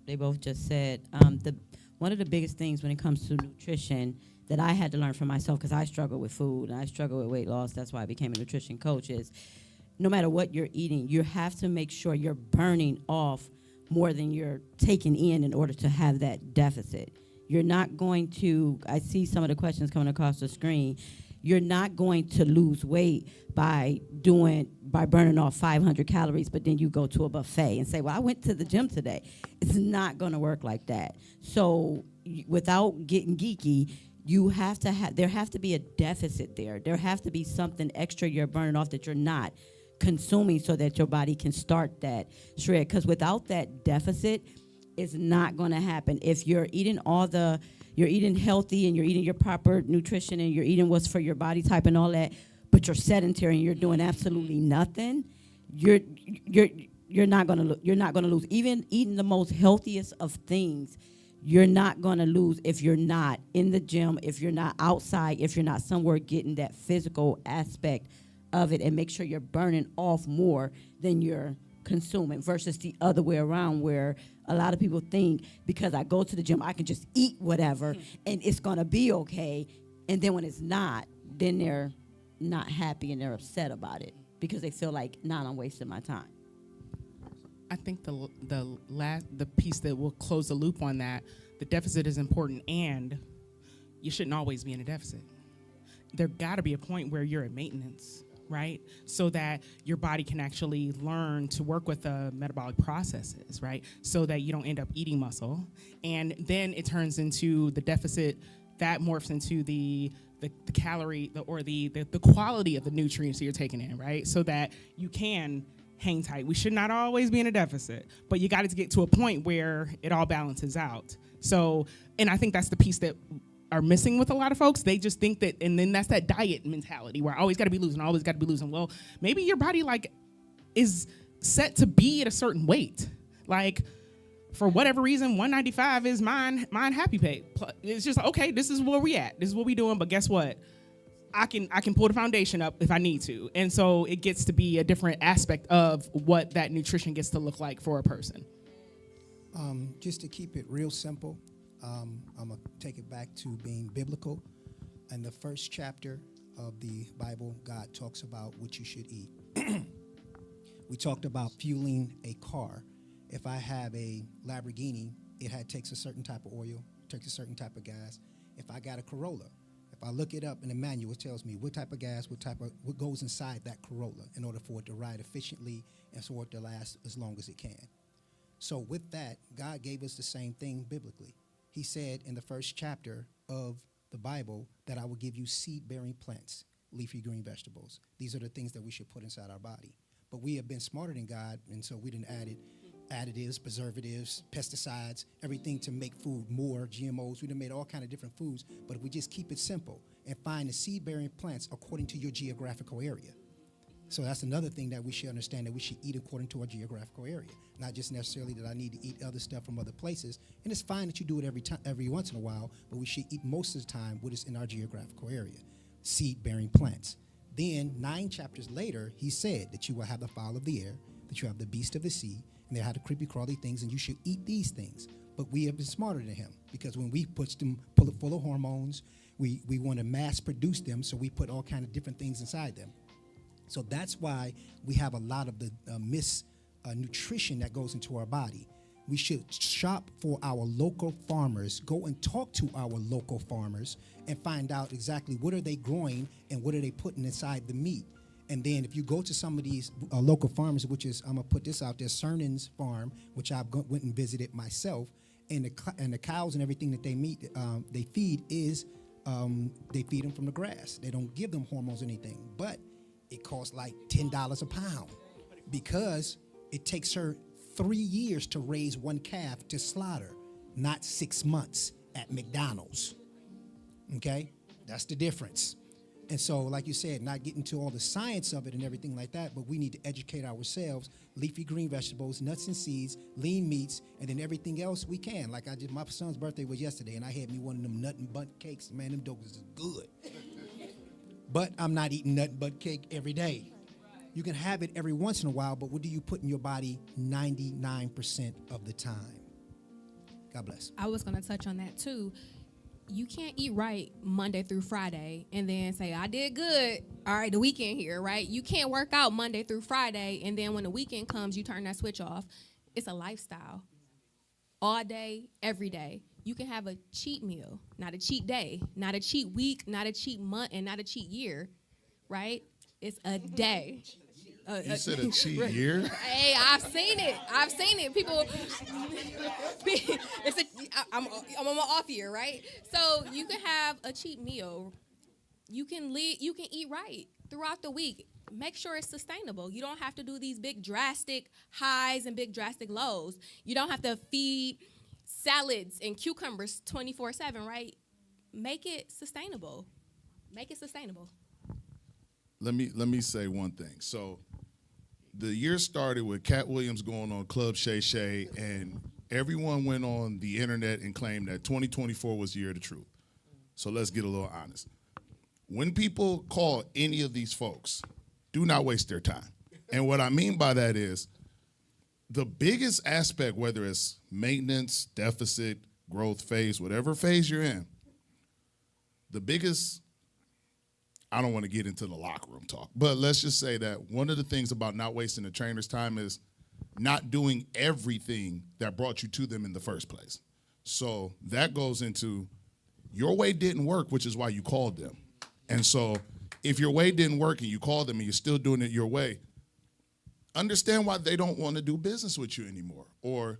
they both just said, one of the biggest things when it comes to nutrition that I had to learn for myself, because I struggle with food and I struggle with weight loss, that's why I became a nutrition coach, is no matter what you're eating, you have to make sure you're burning off more than you're taking in order to have that deficit. You're not going to, I see some of the questions coming across the screen, you're not going to lose weight by burning off 500 calories, but then you go to a buffet and say, well, I went to the gym today. It's not going to work like that. So without getting geeky, there has to be a deficit there. There has to be something extra you're burning off that you're not consuming so that your body can start that shred. Because without that deficit, it's not going to happen. If you're eating you're eating healthy and you're eating your proper nutrition and you're eating what's for your body type and all that, but you're sedentary and you're doing absolutely nothing, you're not going to lose. Even eating the most healthiest of things, you're not going to lose if you're not in the gym, if you're not outside, if you're not somewhere getting that physical aspect of it, and make sure you're burning off more than you're consuming, versus the other way around, where a lot of people think because I go to the gym I can just eat whatever and it's going to be okay, and then when it's not, then they're not happy and they're upset about it because they feel like, nah, I'm wasting my time. I think the piece that will close the loop on that, the deficit is important, and you shouldn't always be in a deficit. There got to be a point where you're at maintenance, right? So that your body can actually learn to work with the metabolic processes, right? So that you don't end up eating muscle. And then it turns into the deficit that morphs into the calorie, the quality of the nutrients that you're taking in, right? So that you can hang tight. We should not always be in a deficit, but you got to get to a point where it all balances out. So, and I think that's the piece that are missing with a lot of folks. They just think that, and then that's that diet mentality where I always got to be losing. Well, maybe your body is set to be at a certain weight. For whatever reason, 195 is mine happy pay. It's just, okay, this is where we at. This is what we doing. But guess what? I can pull the foundation up if I need to. And so it gets to be a different aspect of what that nutrition gets to look like for a person. Just to keep it real simple, I'm going to take it back to being biblical. In the first chapter of the Bible, God talks about what you should eat. We talked about fueling a car. If I have a Lamborghini, it takes a certain type of oil, takes a certain type of gas. If I got a Corolla, if I look it up in the manual, it tells me what type of gas, what goes inside that Corolla in order for it to ride efficiently and for it to last as long as it can. So with that, God gave us the same thing biblically. He said in the first chapter of the Bible that I will give you seed-bearing plants, leafy green vegetables. These are the things that we should put inside our body. But we have been smarter than God, and so we didn't add additives, preservatives, pesticides, everything to make food more, GMOs. We done made all kind of different foods. But if we just keep it simple and find the seed-bearing plants according to your geographical area. So that's another thing that we should understand, that we should eat according to our geographical area. Not just necessarily that I need to eat other stuff from other places. And it's fine that you do it every once in a while, but we should eat most of the time what is in our geographical area, seed-bearing plants. Then 9 chapters later, he said that you will have the fowl of the air, that you have the beast of the sea, and they have the creepy crawly things, and you should eat these things. But we have been smarter than him, because when we put them full of hormones, we want to mass produce them, so we put all kind of different things inside them. So that's why we have a lot of the nutrition that goes into our body. We should shop for our local farmers, go and talk to our local farmers, and find out exactly what are they growing and what are they putting inside the meat. And then if you go to some of these local farmers, which is, I'm going to put this out there, Cernan's Farm, which I went and visited myself, and the cows and everything that they feed is, they feed them from the grass. They don't give them hormones or anything. But it costs like $10 a pound, because it takes her 3 years to raise one calf to slaughter, not 6 months at McDonald's. Okay? That's the difference. And so, like you said, not getting to all the science of it and everything like that, but we need to educate ourselves. Leafy green vegetables, nuts and seeds, lean meats, and then everything else we can. Like my son's birthday was yesterday, and I had me one of them nut and butt cakes. Man, them dogs is good. But I'm not eating nut and butt cake every day. You can have it every once in a while, but what do you put in your body 99% of the time? God bless. I was going to touch on that too. You can't eat right Monday through Friday and then say, I did good. All right, the weekend here, right? You can't work out Monday through Friday, and then when the weekend comes, you turn that switch off. It's a lifestyle. All day, every day. You can have a cheat meal, not a cheat day, not a cheat week, not a cheat month, and not a cheat year, right? It's a day. You said a cheat year? Hey, I've seen it. People, I'm on my off year, right? So you can have a cheat meal. You can eat right throughout the week. Make sure it's sustainable. You don't have to do these big drastic highs and big drastic lows. You don't have to feed salads and cucumbers 24/7, right? Make it sustainable. Let me say one thing. So the year started with Cat Williams going on Club Shay Shay, and everyone went on the internet and claimed that 2024 was the year of the truth. So let's get a little honest. When people call any of these folks, do not waste their time. And what I mean by that is the biggest aspect, whether it's maintenance, deficit, growth phase, whatever phase you're in, the biggest, I don't want to get into the locker room talk, but let's just say that one of the things about not wasting the trainer's time is not doing everything that brought you to them in the first place. So that goes into your way didn't work, which is why you called them. And so if your way didn't work and you called them and you're still doing it your way, understand why they don't want to do business with you anymore. Or,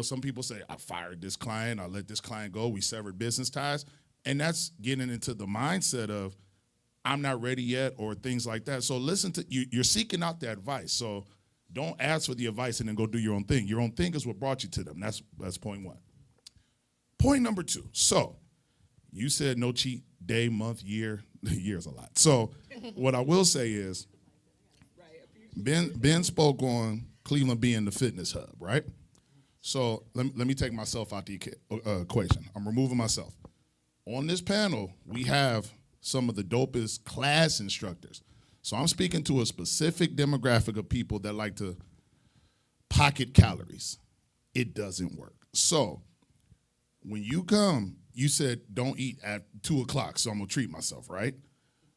some people say, I fired this client, I let this client go, we severed business ties. And that's getting into the mindset of, I'm not ready yet, or things like that. So listen to you. You're seeking out the advice. So don't ask for the advice and then go do your own thing. Your own thing is what brought you to them. That's point one. Point number two. So you said no cheat day, month, year. Year's a lot. So what I will say is Ben spoke on Cleveland being the fitness hub, right? So let me take myself out the equation. I'm removing myself. On this panel, we have some of the dopest class instructors. So I'm speaking to a specific demographic of people that like to pocket calories. It doesn't work. So when you come, you said don't eat at 2 o'clock, so I'm gonna treat myself, right?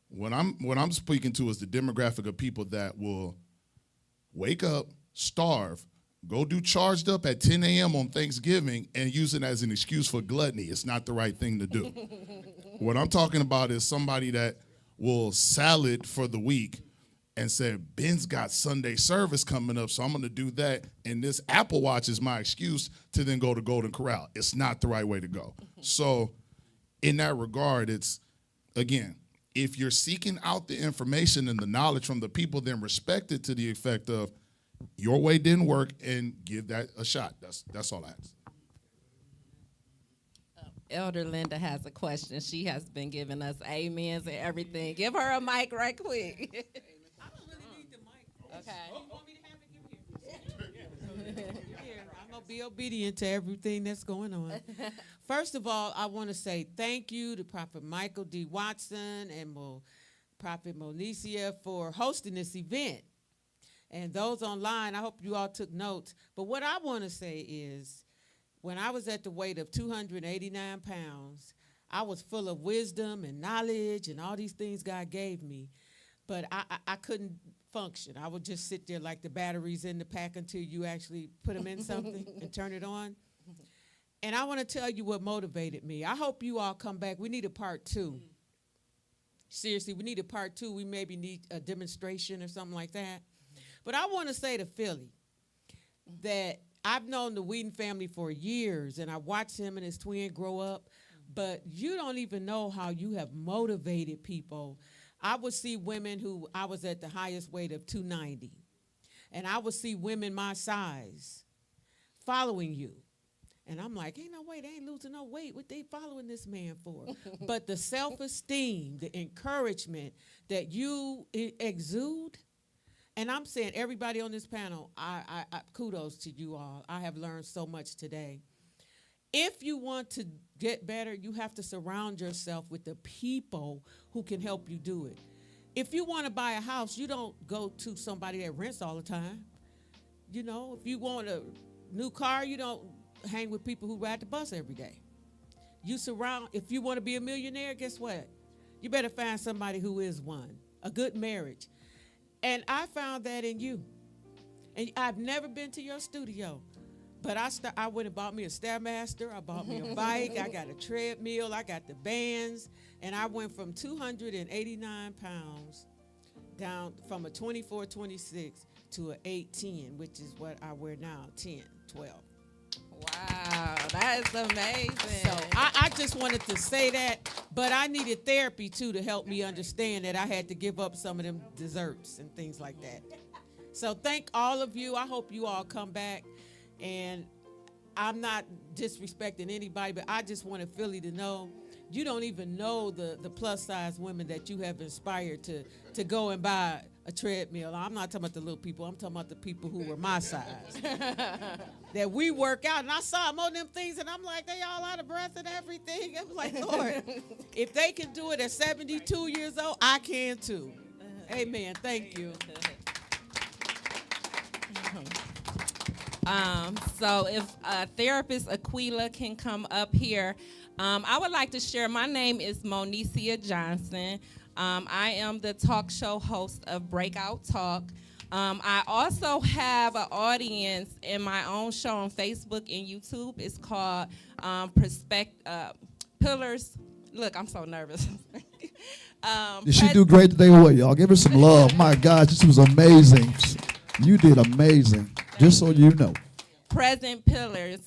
What I'm speaking to is the demographic of people that will wake up, starve, go do charged up at 10 a.m. on Thanksgiving and use it as an excuse for gluttony. It's not the right thing to do. What I'm talking about is somebody that will salad for the week and say, Ben's got Sunday service coming up, so I'm going to do that. And this Apple Watch is my excuse to then go to Golden Corral. It's not the right way to go. So in that regard, it's, again, if you're seeking out the information and the knowledge from the people, then respect it to the effect of your way didn't work and give that a shot. That's all I ask. Elder Linda has a question. She has been giving us amens and everything. Give her a mic right quick. I don't really need the mic. Okay. You want me to have it? Give here. Here, I'm going to be obedient to everything that's going on. First of all, I want to say thank you to Prophet Michael D. Watson and Prophet Moneecia for hosting this event. And those online, I hope you all took notes. But what I want to say is, when I was at the weight of 289 pounds, I was full of wisdom and knowledge and all these things God gave me. But I couldn't function. I would just sit there like the batteries in the pack until you actually put them in something and turn it on. And I want to tell you what motivated me. I hope you all come back. We need a part 2. Seriously, we need a part 2. We maybe need a demonstration or something like that. But I want to say to Philly that I've known the Whedon family for years, and I watched him and his twin grow up, but you don't even know how you have motivated people. I would see women who, I was at the highest weight of 290, and I would see women my size following you. And I'm like, ain't no way, they ain't losing no weight. What they following this man for? But the self-esteem, the encouragement that you exude, and I'm saying everybody on this panel, I kudos to you all. I have learned so much today. If you want to get better, you have to surround yourself with the people who can help you do it. If you want to buy a house, you don't go to somebody that rents all the time. You know, if you want a new car, you don't hang with people who ride the bus every day. You surround, if you want to be a millionaire, guess what? You better find somebody who is one. A good marriage. And I found that in you. And I've never been to your studio, but I went and bought me a Stairmaster. I bought me a bike. I got a treadmill. I got the bands. And I went from 289 pounds down from a 24, 26 to an 810, which is what I wear now, 10, 12. Wow, that is amazing. So I just wanted to say that, but I needed therapy too to help me understand that I had to give up some of them desserts and things like that. So thank all of you. I hope you all come back. And I'm not disrespecting anybody, but I just want Philly to know you don't even know the plus size women that you have inspired to go and buy a treadmill. I'm not talking about the little people. I'm talking about the people who were my size. That we work out. And I saw them on them things, and I'm like, they all out of breath and everything. I'm like, Lord, if they can do it at 72 years old, I can too. Amen. Thank you. So if therapist Aquila can come up here, I would like to share. My name is Moneecia Johnson. I am the talk show host of Breakout Talk. I also have an audience in my own show on Facebook and YouTube. It's called Pillars. Look, I'm so nervous. Did she do great today? What, y'all? Give her some love. My God, this was amazing. You did amazing. Just so you know. Present Pillars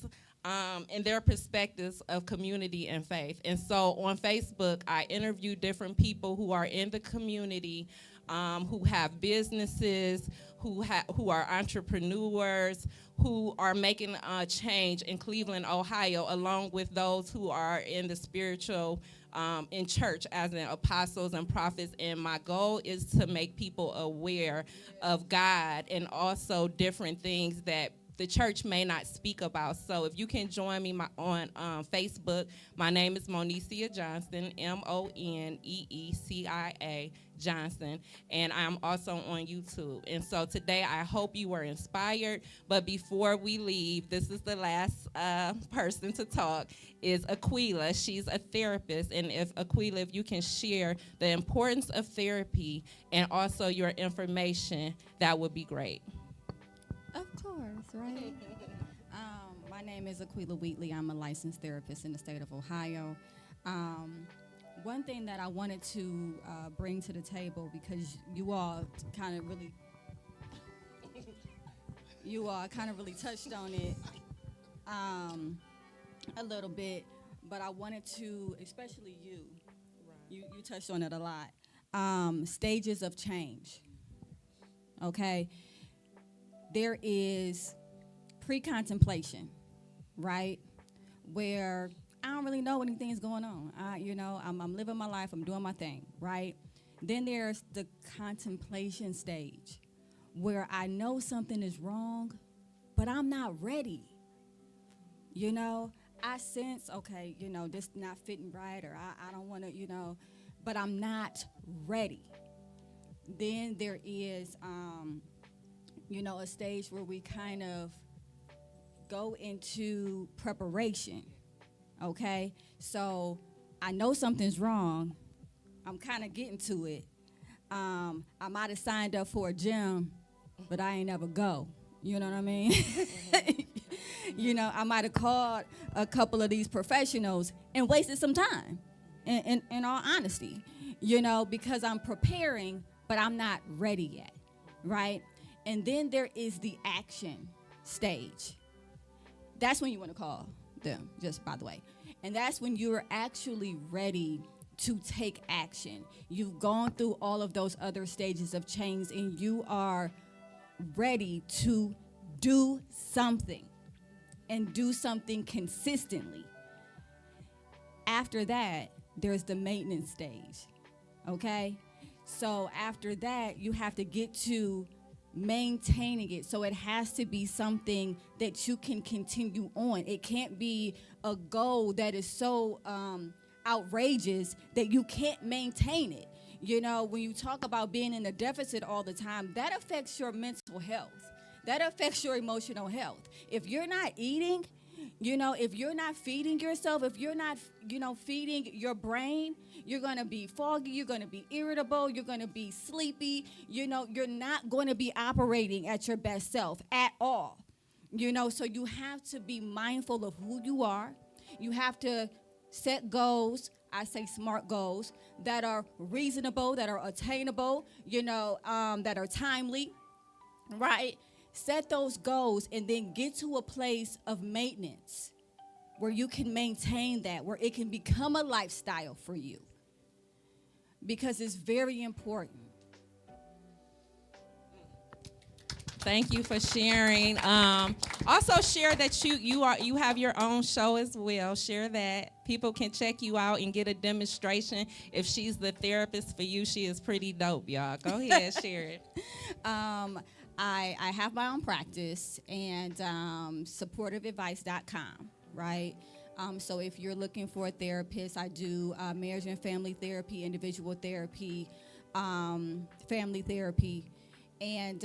and their perspectives of community and faith. And so on Facebook, I interview different people who are in the community, who have businesses, who are entrepreneurs, who are making a change in Cleveland, Ohio, along with those who are in the spiritual in church as in apostles and prophets. And my goal is to make people aware of God and also different things that the church may not speak about. So if you can join me on Facebook, my name is Moneecia Johnson, Moneecia Johnson, and I'm also on YouTube. And so today I hope you were inspired. But before we leave, this is the last person to talk, is Aquila. She's a therapist. And if Aquila, if you can share the importance of therapy and also your information, that would be great. Of course, right? My name is Aquila Wheatley. I'm a licensed therapist in the state of Ohio. One thing that I wanted to bring to the table, because you all kind of really touched on it a little bit, but I wanted to, especially you touched on it a lot. Stages of change. Okay. There is pre-contemplation, right, where I don't really know anything's going on. I'm living my life, I'm doing my thing, right? Then there's the contemplation stage, where I know something is wrong, but I'm not ready. I sense, okay, this not fitting right, or I don't want to, but I'm not ready. Then there is a stage where we kind of go into preparation, okay? So I know something's wrong. I'm kind of getting to it. I might have signed up for a gym, but I ain't ever go. You know what I mean? I might have called a couple of these professionals and wasted some time, in all honesty, because I'm preparing, but I'm not ready yet, right? And then there is the action stage. That's when you want to call them, just by the way. And that's when you're actually ready to take action. You've gone through all of those other stages of change, and you are ready to do something, and do something consistently. After that, there's the maintenance stage, okay? So after that, you have to get to maintaining it. So it has to be something that you can continue on. It can't be a goal that is so outrageous that you can't maintain it. When you talk about being in a deficit all the time, that affects your mental health. That affects your emotional health. If you're not eating, if you're not feeding yourself, if you're not, feeding your brain, you're going to be foggy, you're going to be irritable, you're going to be sleepy, you're not going to be operating at your best self at all. So you have to be mindful of who you are. You have to set goals, I say smart goals, that are reasonable, that are attainable, that are timely, right? Set those goals and then get to a place of maintenance where you can maintain that, where it can become a lifestyle for you, because it's very important. Thank you for sharing. Also share that you have your own show as well. Share that. People can check you out and get a demonstration. If she's the therapist for you, she is pretty dope, y'all. Go ahead, share it. I have my own practice, and supportiveadvice.com, right? So if you're looking for a therapist, I do marriage and family therapy, individual therapy, family therapy, and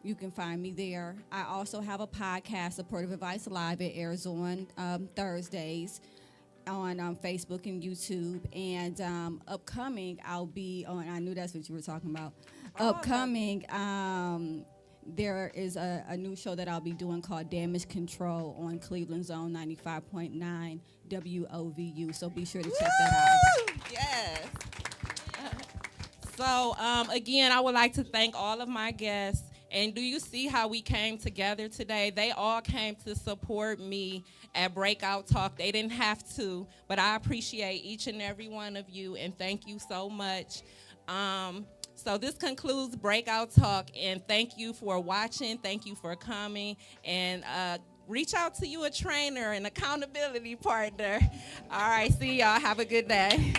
you can find me there. I also have a podcast, Supportive Advice Live. It airs on Thursdays on Facebook and YouTube. And upcoming, I'll be on, I knew that's what you were talking about. Upcoming, there is a new show that I'll be doing called Damage Control on Cleveland Zone 95.9 WOVU. So be sure to check that out. Yes. So, again, I would like to thank all of my guests. And do you see how we came together today? They all came to support me at Breakout Talk. They didn't have to, but I appreciate each and every one of you, and thank you so much. So this concludes Breakout Talk, and thank you for watching. Thank you for coming, and reach out to you a trainer, an accountability partner. All right, see y'all. Have a good day.